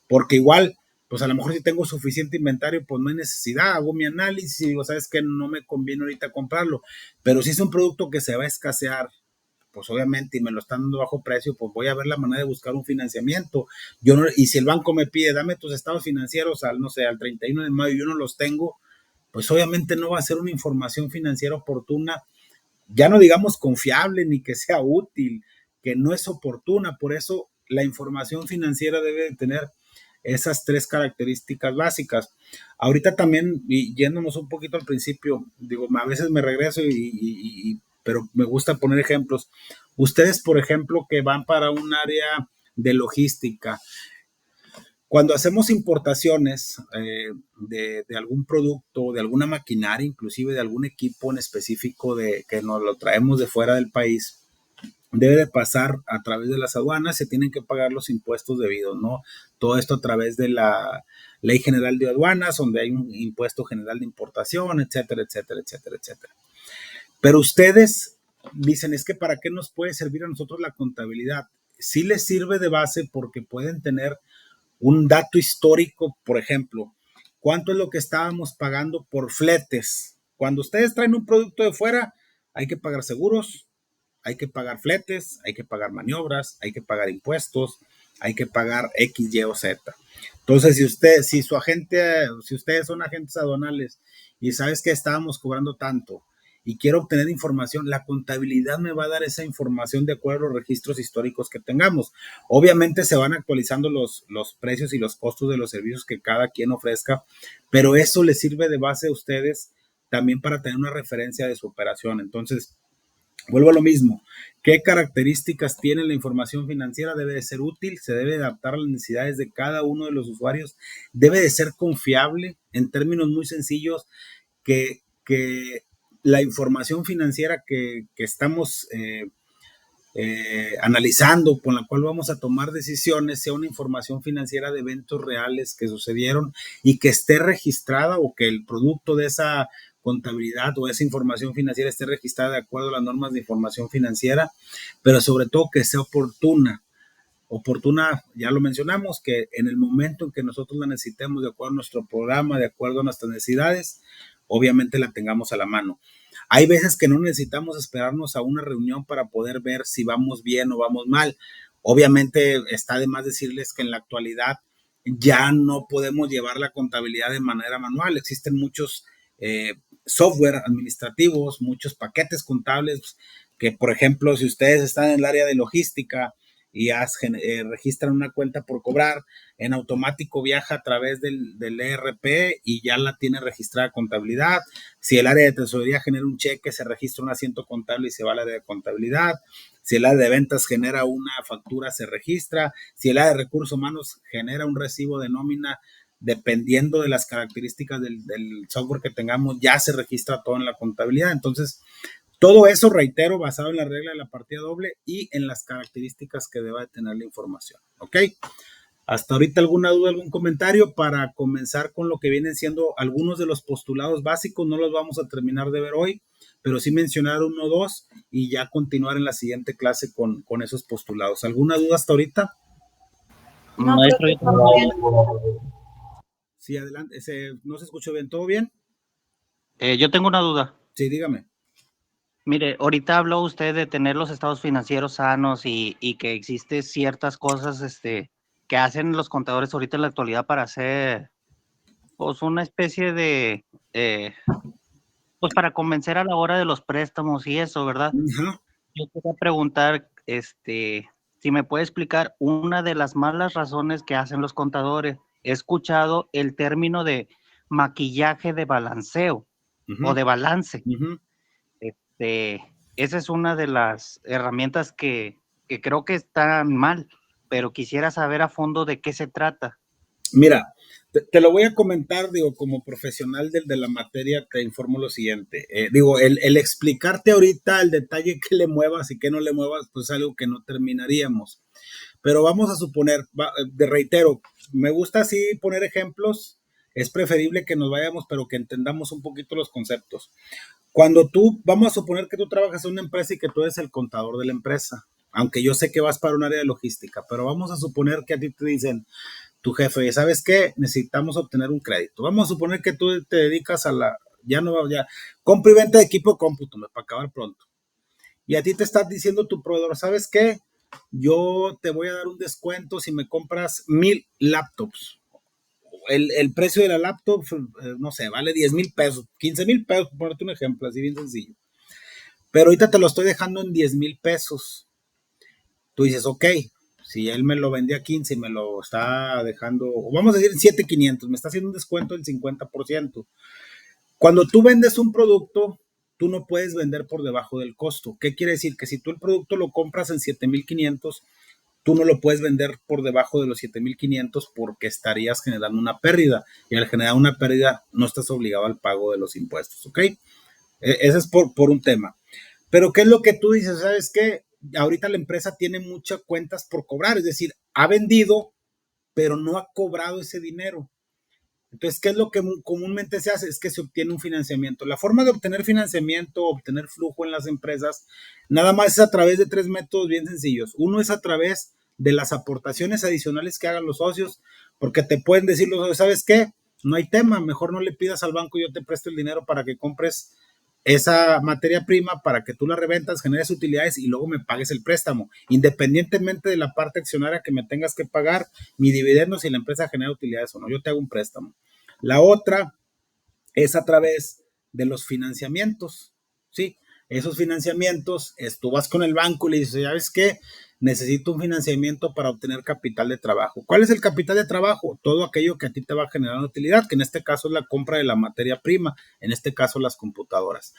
porque igual, pues a lo mejor si tengo suficiente inventario, pues no hay necesidad, hago mi análisis y digo, sabes que no me conviene ahorita comprarlo, pero si es un producto que se va a escasear, pues obviamente, y me lo están dando bajo precio, pues voy a ver la manera de buscar un financiamiento. Yo no, y si el banco me pide, dame tus estados financieros al, no sé, al 31 de mayo, yo no los tengo, pues obviamente no va a ser una información financiera oportuna, ya no digamos confiable ni que sea útil, que no es oportuna. Por eso la información financiera debe de tener esas 3 características básicas. Ahorita también, y yéndonos un poquito al principio, digo, a veces me regreso pero me gusta poner ejemplos. Ustedes, por ejemplo, que van para un área de logística, cuando hacemos importaciones de algún producto, de alguna maquinaria, inclusive de algún equipo en específico que nos lo traemos de fuera del país, debe de pasar a través de las aduanas, se tienen que pagar los impuestos debidos, ¿no? Todo esto a través de la Ley General de Aduanas, donde hay un impuesto general de importación, etcétera, etcétera, etcétera, etcétera. Pero ustedes dicen, es que ¿para qué nos puede servir a nosotros la contabilidad? Sí les sirve de base porque pueden tener un dato histórico, por ejemplo, ¿cuánto es lo que estábamos pagando por fletes? Cuando ustedes traen un producto de fuera, hay que pagar seguros, hay que pagar fletes, hay que pagar maniobras, hay que pagar impuestos, hay que pagar X, Y o Z. Entonces, si ustedes son agentes aduanales y sabes que estábamos cobrando tanto y quiero obtener información, la contabilidad me va a dar esa información de acuerdo a los registros históricos que tengamos. Obviamente se van actualizando los precios y los costos de los servicios que cada quien ofrezca, pero eso les sirve de base a ustedes también para tener una referencia de su operación. Entonces, vuelvo a lo mismo. ¿Qué características tiene la información financiera? Debe de ser útil, se debe adaptar a las necesidades de cada uno de los usuarios, debe de ser confiable en términos muy sencillos, que que la información financiera que estamos analizando, con la cual vamos a tomar decisiones, sea una información financiera de eventos reales que sucedieron y que esté registrada, o que el producto de esa contabilidad o esa información financiera esté registrada de acuerdo a las normas de información financiera, pero sobre todo que sea oportuna, ya lo mencionamos, que en el momento en que nosotros la necesitemos, de acuerdo a nuestro programa, de acuerdo a nuestras necesidades, obviamente la tengamos a la mano. Hay veces que no necesitamos esperarnos a una reunión para poder ver si vamos bien o vamos mal. Obviamente está de más decirles que en la actualidad ya no podemos llevar la contabilidad de manera manual. Existen muchos software administrativos, muchos paquetes contables que, por ejemplo, si ustedes están en el área de logística y registran una cuenta por cobrar, en automático viaja a través del ERP y ya la tiene registrada contabilidad. Si el área de tesorería genera un cheque, se registra un asiento contable y se va al área de contabilidad. Si el área de ventas genera una factura, se registra. Si el área de recursos humanos genera un recibo de nómina, dependiendo de las características del software que tengamos, ya se registra todo en la contabilidad. Entonces, todo eso, reitero, basado en la regla de la partida doble y en las características que deba de tener la información. ¿Ok? Hasta ahorita, ¿alguna duda, algún comentario para comenzar con lo que vienen siendo algunos de los postulados básicos? No los vamos a terminar de ver hoy, pero sí mencionar uno o dos y ya continuar en la siguiente clase con esos postulados. ¿Alguna duda hasta ahorita? No, Maestro, creo yo que todo bien. Sí, adelante. ¿No se escuchó bien? ¿Todo bien? yo tengo una duda. Sí, dígame. Mire, ahorita habló usted de tener los estados financieros sanos y que existe ciertas cosas que hacen los contadores ahorita en la actualidad para hacer pues una especie de pues para convencer a la hora de los préstamos y eso, ¿verdad? Ajá. Yo quería preguntar, si me puede explicar una de las malas razones que hacen los contadores. He escuchado el término de maquillaje de balanceo o de balance. Uh-huh. Esa es una de las herramientas que creo que están mal, pero quisiera saber a fondo de qué se trata. Mira, te lo voy a comentar, digo, como profesional de la materia, te informo lo siguiente. El explicarte ahorita el detalle que le muevas y que no le muevas, pues es algo que no terminaríamos. Pero vamos a suponer, reitero, me gusta así poner ejemplos, es preferible que nos vayamos, pero que entendamos un poquito los conceptos. Vamos a suponer que tú trabajas en una empresa y que tú eres el contador de la empresa, aunque yo sé que vas para un área de logística, pero vamos a suponer que a ti te dicen, tu jefe, ¿sabes qué? Necesitamos obtener un crédito. Vamos a suponer que tú te dedicas compra y venta de equipo de cómputo, para acabar pronto. Y a ti te está diciendo tu proveedor, ¿sabes qué? Yo te voy a dar un descuento si me compras 1,000 laptops. El precio de la laptop, no sé, vale 10,000 pesos, 15,000 pesos, por ponerte un ejemplo, así bien sencillo. Pero ahorita te lo estoy dejando en 10,000 pesos. Tú dices, ok, si él me lo vendía a 15 y me lo está dejando, vamos a decir 7,500, me está haciendo un descuento del 50%. Cuando tú vendes un producto, tú no puedes vender por debajo del costo. ¿Qué quiere decir? Que si tú el producto lo compras en 7,500, tú no lo puedes vender por debajo de los 7,500 porque estarías generando una pérdida. Y al generar una pérdida, no estás obligado al pago de los impuestos, ¿ok? Ese es por un tema. Pero ¿qué es lo que tú dices? ¿Sabes qué? Ahorita la empresa tiene muchas cuentas por cobrar, es decir, ha vendido, pero no ha cobrado ese dinero. Entonces, ¿qué es lo que comúnmente se hace? Es que se obtiene un financiamiento. La forma de obtener financiamiento, obtener flujo en las empresas, nada más es a través de 3 métodos bien sencillos. Uno es a través de las aportaciones adicionales que hagan los socios, porque te pueden decir los socios, ¿sabes qué? No hay tema, mejor no le pidas al banco, yo te presto el dinero para que compres esa materia prima, para que tú la reventas, generes utilidades y luego me pagues el préstamo, independientemente de la parte accionaria que me tengas que pagar, mi dividendo, si la empresa genera utilidades o no, yo te hago un préstamo. La otra es a través de los financiamientos, ¿sí? Esos financiamientos, tú vas con el banco y le dices, ¿sabes qué? Necesito un financiamiento para obtener capital de trabajo. ¿Cuál es el capital de trabajo? Todo aquello que a ti te va a generar utilidad, que en este caso es la compra de la materia prima, en este caso las computadoras.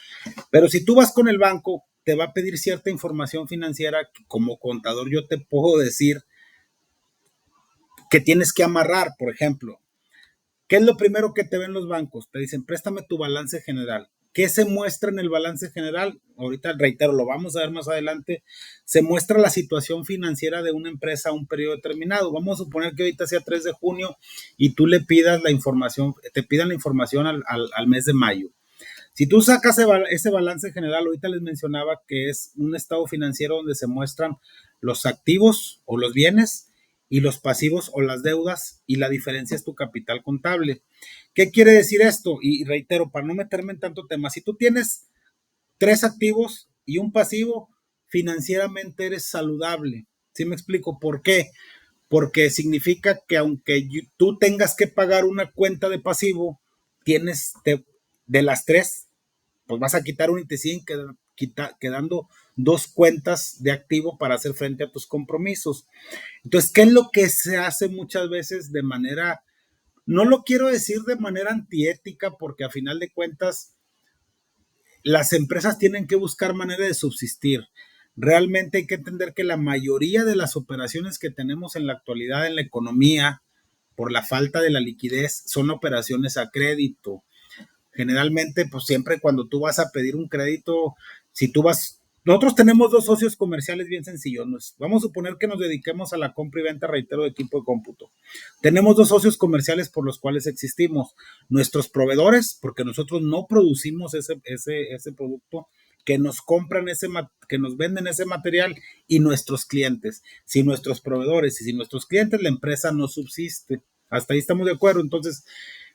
Pero si tú vas con el banco, te va a pedir cierta información financiera que como contador yo te puedo decir que tienes que amarrar, por ejemplo. ¿Qué es lo primero que te ven los bancos? Te dicen, préstame tu balance general. ¿Qué se muestra en el balance general? Ahorita reitero, lo vamos a ver más adelante. Se muestra la situación financiera de una empresa a un periodo determinado. Vamos a suponer que ahorita sea 3 de junio y tú le pidas la información, te pidan la información al mes de mayo. Si tú sacas ese balance general, ahorita les mencionaba que es un estado financiero donde se muestran los activos o los bienes y los pasivos o las deudas, y la diferencia es tu capital contable. ¿Qué quiere decir esto? Y reitero, para no meterme en tanto tema, si tú tienes 3 activos y un pasivo, financieramente eres saludable. ¿Sí me explico por qué? Porque significa que aunque tú tengas que pagar una cuenta de pasivo, tienes de las 3, pues vas a quitar una y te siguen quedando 2 cuentas de activo para hacer frente a tus compromisos. Entonces, ¿qué es lo que se hace muchas veces de manera, no lo quiero decir de manera antiética, porque a final de cuentas las empresas tienen que buscar manera de subsistir? Realmente hay que entender que la mayoría de las operaciones que tenemos en la actualidad en la economía, por la falta de la liquidez, son operaciones a crédito. Generalmente, pues siempre cuando tú vas a pedir un crédito, si tú vas, nosotros tenemos 2 socios comerciales bien sencillos. Vamos a suponer que nos dediquemos a la compra y venta, reitero, de equipo de cómputo. Tenemos 2 socios comerciales por los cuales existimos. Nuestros proveedores, porque nosotros no producimos ese producto, que nos compran que nos venden ese material, y nuestros clientes. Sin nuestros proveedores y sin nuestros clientes, la empresa no subsiste. Hasta ahí estamos de acuerdo. Entonces,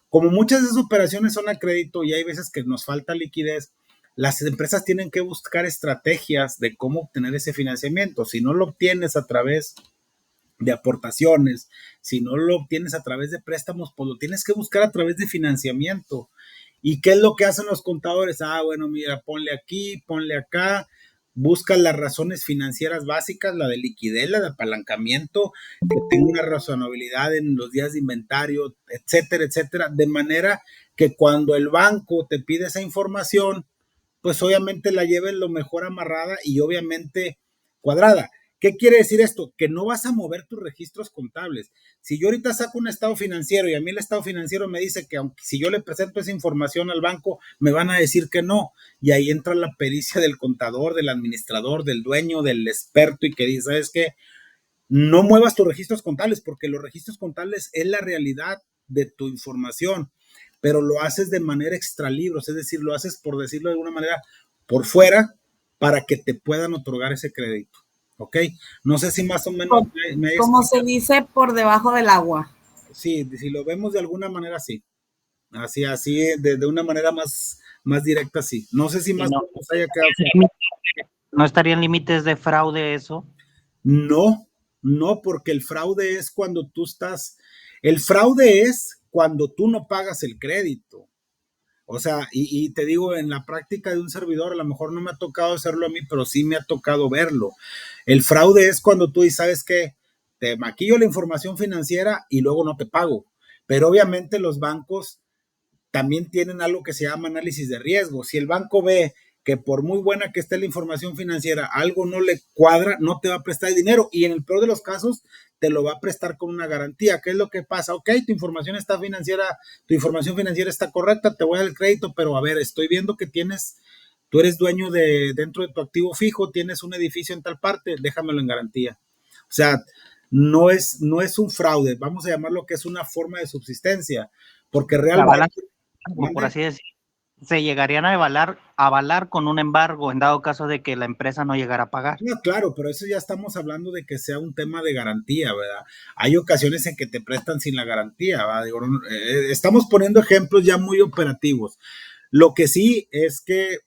como muchas de esas operaciones son a crédito y hay veces que nos falta liquidez, las empresas tienen que buscar estrategias de cómo obtener ese financiamiento. Si no lo obtienes a través de aportaciones, si no lo obtienes a través de préstamos, pues lo tienes que buscar a través de financiamiento. ¿Y qué es lo que hacen los contadores? Bueno, mira, ponle aquí, ponle acá, buscan las razones financieras básicas, la de liquidez, la de apalancamiento, que tenga una razonabilidad en los días de inventario, etcétera, etcétera, de manera que cuando el banco te pide esa información, pues obviamente la lleves lo mejor amarrada y obviamente cuadrada. ¿Qué quiere decir esto? Que no vas a mover tus registros contables. Si yo ahorita saco un estado financiero y a mí el estado financiero me dice que aunque si yo le presento esa información al banco, me van a decir que no. Y ahí entra la pericia del contador, del administrador, del dueño, del experto, y que dice, ¿sabes qué? No muevas tus registros contables, porque los registros contables es la realidad de tu información, pero lo haces de manera extralibros, es decir, lo haces, por decirlo de alguna manera, por fuera, para que te puedan otorgar ese crédito. ¿Ok? No sé si más o menos como se dice, por debajo del agua. Sí, si lo vemos de alguna manera, sí. Así, de una manera más directa, sí. No sé si más no, nos haya quedado. ¿No estarían límites de fraude eso? No, porque el fraude es cuando el fraude es cuando tú no pagas el crédito. O sea, y te digo, en la práctica de un servidor, a lo mejor no me ha tocado hacerlo a mí, pero sí me ha tocado verlo. El fraude es cuando tú dices, ¿sabes qué? Te maquillo la información financiera y luego no te pago. Pero obviamente los bancos también tienen algo que se llama análisis de riesgo. Si el banco ve que por muy buena que esté la información financiera, algo no le cuadra, no te va a prestar el dinero, y en el peor de los casos te lo va a prestar con una garantía. ¿Qué es lo que pasa? Ok, tu información financiera está correcta, te voy a dar el crédito, pero a ver, estoy viendo que tú eres dueño dentro de tu activo fijo, tienes un edificio en tal parte, déjamelo en garantía. O sea, no es un fraude, vamos a llamarlo que es una forma de subsistencia, porque realmente, por así decir, se llegarían a avalar con un embargo en dado caso de que la empresa no llegara a pagar. No, claro, pero eso ya estamos hablando de que sea un tema de garantía, ¿verdad? Hay ocasiones en que te prestan sin la garantía, ¿verdad? Digo, estamos poniendo ejemplos ya muy operativos. Lo que sí es que,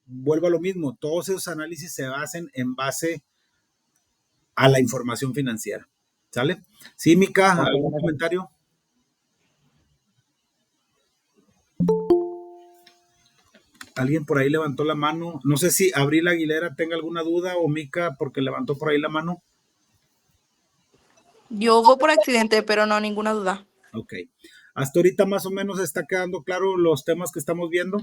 vuelvo a lo mismo, todos esos análisis se hacen en base a la información financiera, ¿sale? Sí, Mica, ¿algún comentario? Alguien por ahí levantó la mano. No sé si Abril Aguilera tenga alguna duda o Mica porque levantó por ahí la mano. Yo voy por accidente, pero no, ninguna duda. Ok. Hasta ahorita más o menos está quedando claro los temas que estamos viendo.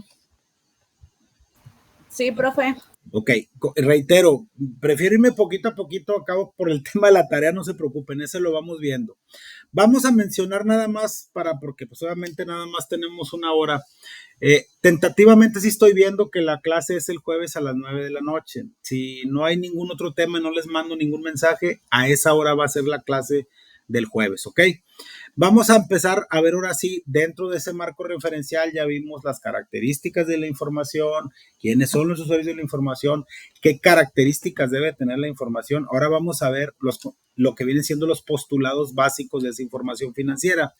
Sí, profe. Ok, reitero, prefiero irme poquito a poquito a cabo por el tema de la tarea, no se preocupen, ese lo vamos viendo. Vamos a mencionar nada más porque pues obviamente nada más tenemos una hora. Tentativamente sí estoy viendo que la clase es el jueves a las 9 de la noche. Si no hay ningún otro tema, no les mando ningún mensaje, a esa hora va a ser la clase del jueves, ¿ok? Vamos a empezar a ver ahora sí, dentro de ese marco referencial ya vimos las características de la información, quiénes son los usuarios de la información, qué características debe tener la información. Ahora vamos a ver lo que vienen siendo los postulados básicos de esa información financiera.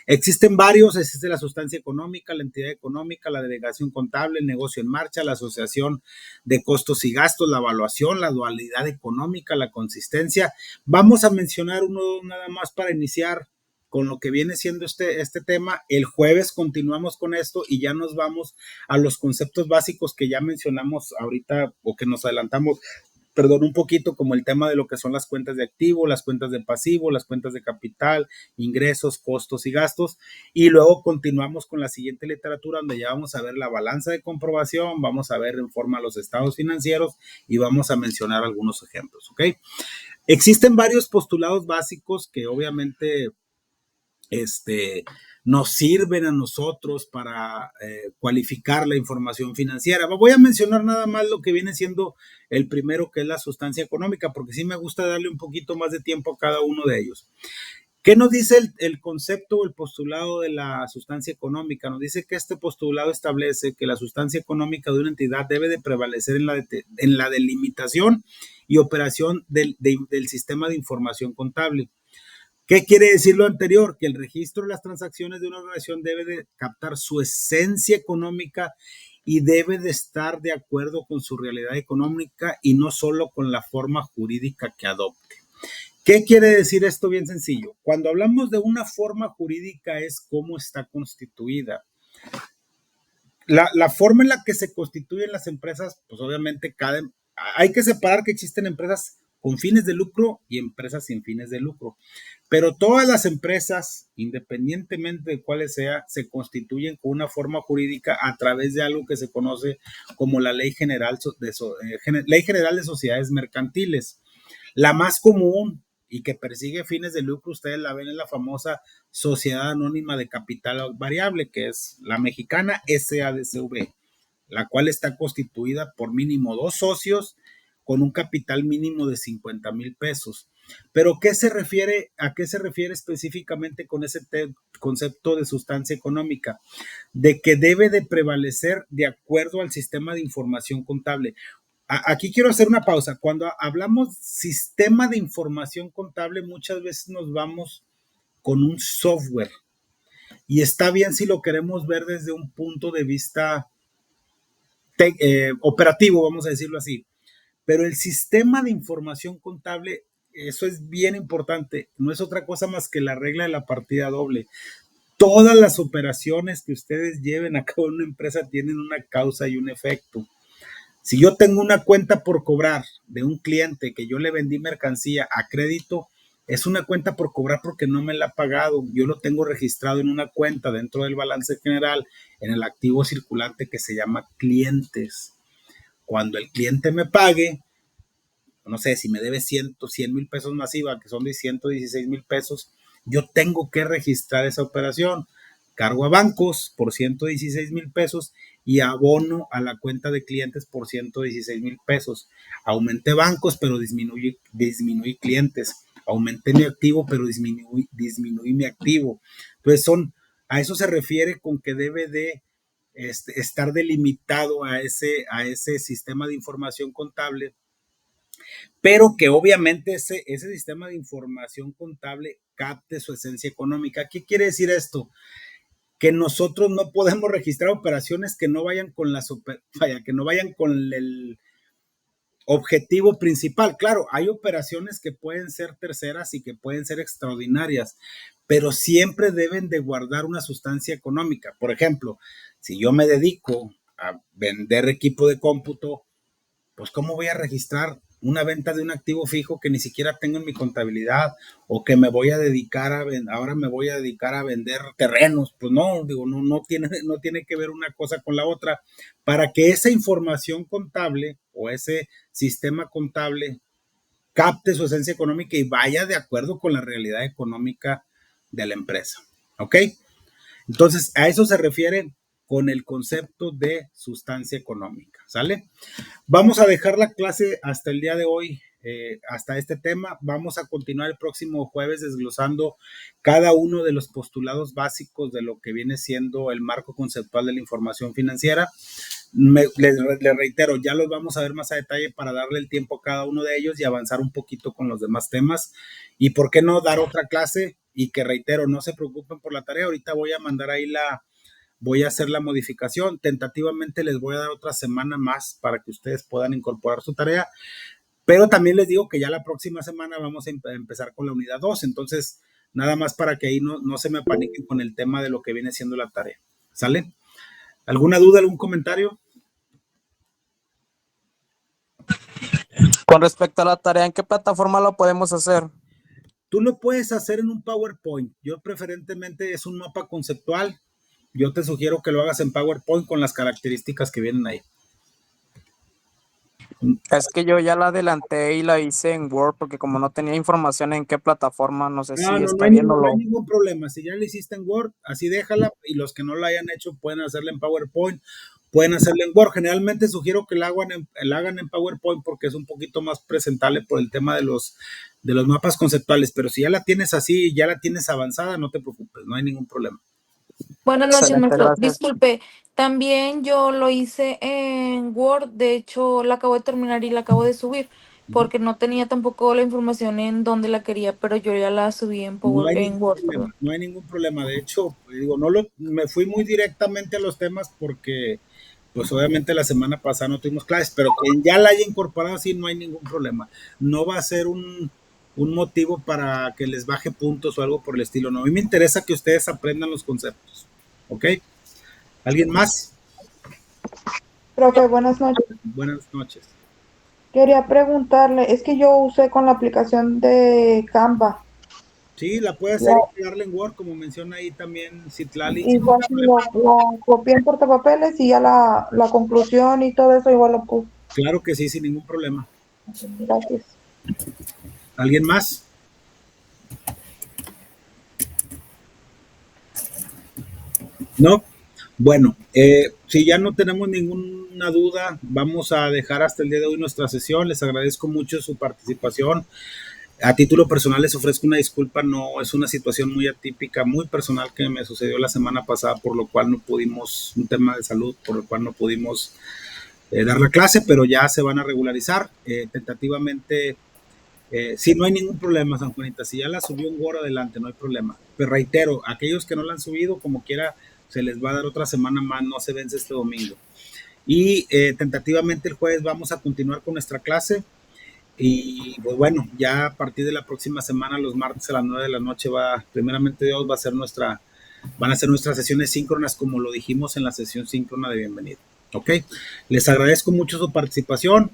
Existen varios, existe la sustancia económica, la entidad económica, la delegación contable, el negocio en marcha, la asociación de costos y gastos, la evaluación, la dualidad económica, la consistencia. Vamos a mencionar uno nada más para iniciar con lo que viene siendo este tema. El jueves continuamos con esto y ya nos vamos a los conceptos básicos que ya mencionamos ahorita o que nos adelantamos, un poquito, como el tema de lo que son las cuentas de activo, las cuentas de pasivo, las cuentas de capital, ingresos, costos y gastos. Y luego continuamos con la siguiente literatura donde ya vamos a ver la balanza de comprobación, vamos a ver en forma los estados financieros y vamos a mencionar algunos ejemplos, ¿ok? Existen varios postulados básicos que obviamente nos sirven a nosotros para cualificar la información financiera. Voy a mencionar nada más lo que viene siendo el primero, que es la sustancia económica, porque sí me gusta darle un poquito más de tiempo a cada uno de ellos. ¿Qué nos dice el concepto o el postulado de la sustancia económica? Nos dice que este postulado establece que la sustancia económica de una entidad debe de prevalecer en la delimitación y operación del sistema de información contable. ¿Qué quiere decir lo anterior? Que el registro de las transacciones de una organización debe de captar su esencia económica y debe de estar de acuerdo con su realidad económica y no solo con la forma jurídica que adopte. ¿Qué quiere decir esto? Bien sencillo. Cuando hablamos de una forma jurídica es cómo está constituida. La forma en la que se constituyen las empresas, pues obviamente hay que separar que existen empresas con fines de lucro y empresas sin fines de lucro. Pero todas las empresas, independientemente de cuáles sea, se constituyen con una forma jurídica a través de algo que se conoce como la Ley General de Sociedades Mercantiles. La más común y que persigue fines de lucro, ustedes la ven, en la famosa Sociedad Anónima de Capital Variable, que es la mexicana SADCV, la cual está constituida por mínimo 2 socios con un capital mínimo de 50,000 pesos. Pero ¿a qué se refiere específicamente con ese concepto de sustancia económica? De que debe de prevalecer de acuerdo al sistema de información contable. Aquí quiero hacer una pausa. Cuando hablamos sistema de información contable, muchas veces nos vamos con un software. Y está bien si lo queremos ver desde un punto de vista operativo, vamos a decirlo así. Pero el sistema de información contable, eso es bien importante, no es otra cosa más que la regla de la partida doble. Todas las operaciones que ustedes lleven a cabo en una empresa tienen una causa y un efecto. Si yo tengo una cuenta por cobrar de un cliente que yo le vendí mercancía a crédito, es una cuenta por cobrar porque no me la ha pagado. Yo lo tengo registrado en una cuenta dentro del balance general, en el activo circulante que se llama clientes. Cuando el cliente me pague, no sé, si me debe 100,000 pesos masiva, que son de 116,000 pesos, yo tengo que registrar esa operación. Cargo a bancos por 116,000 pesos y abono a la cuenta de clientes por 116,000 pesos. Aumenté bancos, pero disminuí clientes. Aumenté mi activo, pero disminuí mi activo. Entonces a eso se refiere con que debe de estar delimitado a ese sistema de información contable, pero que obviamente ese sistema de información contable capte su esencia económica. ¿Qué quiere decir esto? Que nosotros no podemos registrar operaciones que no vayan con el objetivo principal. Claro, hay operaciones que pueden ser terceras y que pueden ser extraordinarias, pero siempre deben de guardar una sustancia económica. Por ejemplo, si yo me dedico a vender equipo de cómputo, pues ¿cómo voy a registrar una venta de un activo fijo que ni siquiera tengo en mi contabilidad, o que me voy a dedicar ahora me voy a dedicar a vender terrenos. Pues no, digo, no tiene que ver una cosa con la otra, para que esa información contable o ese sistema contable capte su esencia económica y vaya de acuerdo con la realidad económica de la empresa. ¿Ok? Entonces, a eso se refiere con el concepto de sustancia económica. ¿Sale? Vamos a dejar la clase hasta el día de hoy, hasta este tema. Vamos a continuar el próximo jueves desglosando cada uno de los postulados básicos de lo que viene siendo el marco conceptual de la información financiera. Les reitero, ya los vamos a ver más a detalle para darle el tiempo a cada uno de ellos y avanzar un poquito con los demás temas. Y por qué no dar otra clase, y que reitero, no se preocupen por la tarea. Ahorita voy a mandar ahí voy a hacer la modificación. Tentativamente les voy a dar otra semana más para que ustedes puedan incorporar su tarea, pero también les digo que ya la próxima semana vamos a empezar con la unidad 2, entonces nada más para que ahí no se me paniquen con el tema de lo que viene siendo la tarea. ¿Sale? ¿Alguna duda, algún comentario? Con respecto a la tarea, ¿en qué plataforma lo podemos hacer? Tú lo puedes hacer en un PowerPoint. Yo preferentemente es un mapa conceptual. Yo te sugiero que lo hagas en PowerPoint con las características que vienen ahí. Es que yo ya la adelanté y la hice en Word porque como no tenía información en qué plataforma, no sé si está bien o no hay no. ningún problema. Si ya la hiciste en Word, así déjala, y los que no la hayan hecho pueden hacerla en PowerPoint, pueden hacerla en Word. Generalmente sugiero que la hagan en PowerPoint porque es un poquito más presentable por el tema de los mapas conceptuales, pero si ya la tienes así, ya la tienes avanzada, no te preocupes, no hay ningún problema. Buenas noches, Excelente, maestro. gracias. Disculpe, también yo lo hice en Word, de hecho la acabo de terminar y la acabo de subir, porque no tenía tampoco la información en donde la quería, pero yo ya la subí en No hay en ningún Word, problema, perdón. no hay ningún problema. De hecho, digo, me fui muy directamente a los temas porque, pues obviamente la semana pasada no tuvimos clases, pero quien ya la haya incorporado así, no hay ningún problema. No va a ser un motivo para que les baje puntos o algo por el estilo. No, a mí me interesa que ustedes aprendan los conceptos. ¿Ok? ¿Alguien más? Profe, buenas noches. Buenas noches. Quería preguntarle, es que yo usé con la aplicación de Canva. Sí, la puede hacer y pegarle en Word, como menciona ahí también Citlali. Igual lo copié en portapapeles y ya la conclusión y todo eso igual lo puse. Claro que sí, sin ningún problema. Gracias. ¿Alguien más? ¿No? Bueno, si ya no tenemos ninguna duda, vamos a dejar hasta el día de hoy nuestra sesión. Les agradezco mucho su participación. A título personal les ofrezco una disculpa, no es una situación muy atípica, muy personal que me sucedió la semana pasada, por lo cual no pudimos, un tema de salud, por el cual no pudimos dar la clase, pero ya se van a regularizar. Tentativamente, sí, no hay ningún problema, San Juanita. Si ya la subió un Word, adelante, no hay problema. Pero reitero, aquellos que no la han subido, como quiera, se les va a dar otra semana más, no se vence este domingo. Y tentativamente el jueves vamos a continuar con nuestra clase. Y pues bueno, ya a partir de la próxima semana, los martes a las 9 de la noche, primeramente Dios, van a ser nuestras sesiones síncronas, como lo dijimos en la sesión síncrona de bienvenida. ¿Ok? Les agradezco mucho su participación.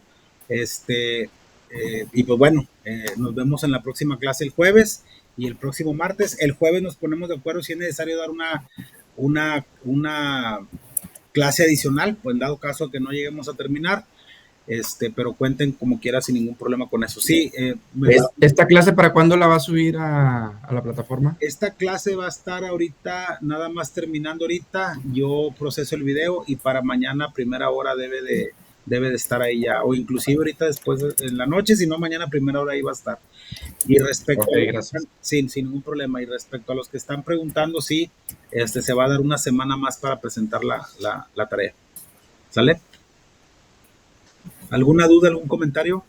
Y pues bueno, nos vemos en la próxima clase el jueves y el próximo martes. El jueves nos ponemos de acuerdo si es necesario dar una clase adicional, pues en dado caso que no lleguemos a terminar. Pero cuenten como quiera sin ningún problema con eso. Sí, ¿Esta clase para cuándo la va a subir a la plataforma? Esta clase va a estar ahorita, nada más terminando ahorita, yo proceso el video y para mañana primera hora debe de estar ahí ya, o inclusive ahorita después en la noche, si no mañana primera hora ahí va a estar. Y respecto sin ningún problema, y respecto a los que están preguntando, sí, se va a dar una semana más para presentar la tarea. ¿Sale? ¿Alguna duda, algún comentario?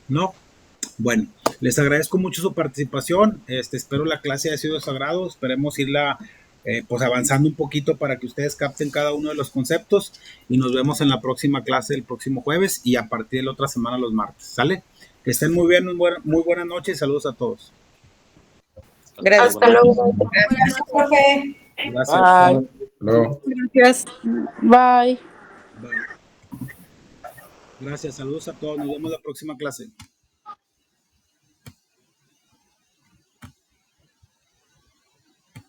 ¿No? Bueno, les agradezco mucho su participación. Espero la clase haya sido de su agrado. Esperemos irla pues avanzando un poquito para que ustedes capten cada uno de los conceptos. Y nos vemos en la próxima clase el próximo jueves y a partir de la otra semana los martes. ¿Sale? Que estén muy bien, muy buenas noches y saludos a todos. Gracias. Hasta luego. Gracias, profe. Gracias. Bye. Luego. Gracias. Bye. Bye. Gracias, saludos a todos, nos vemos la próxima clase.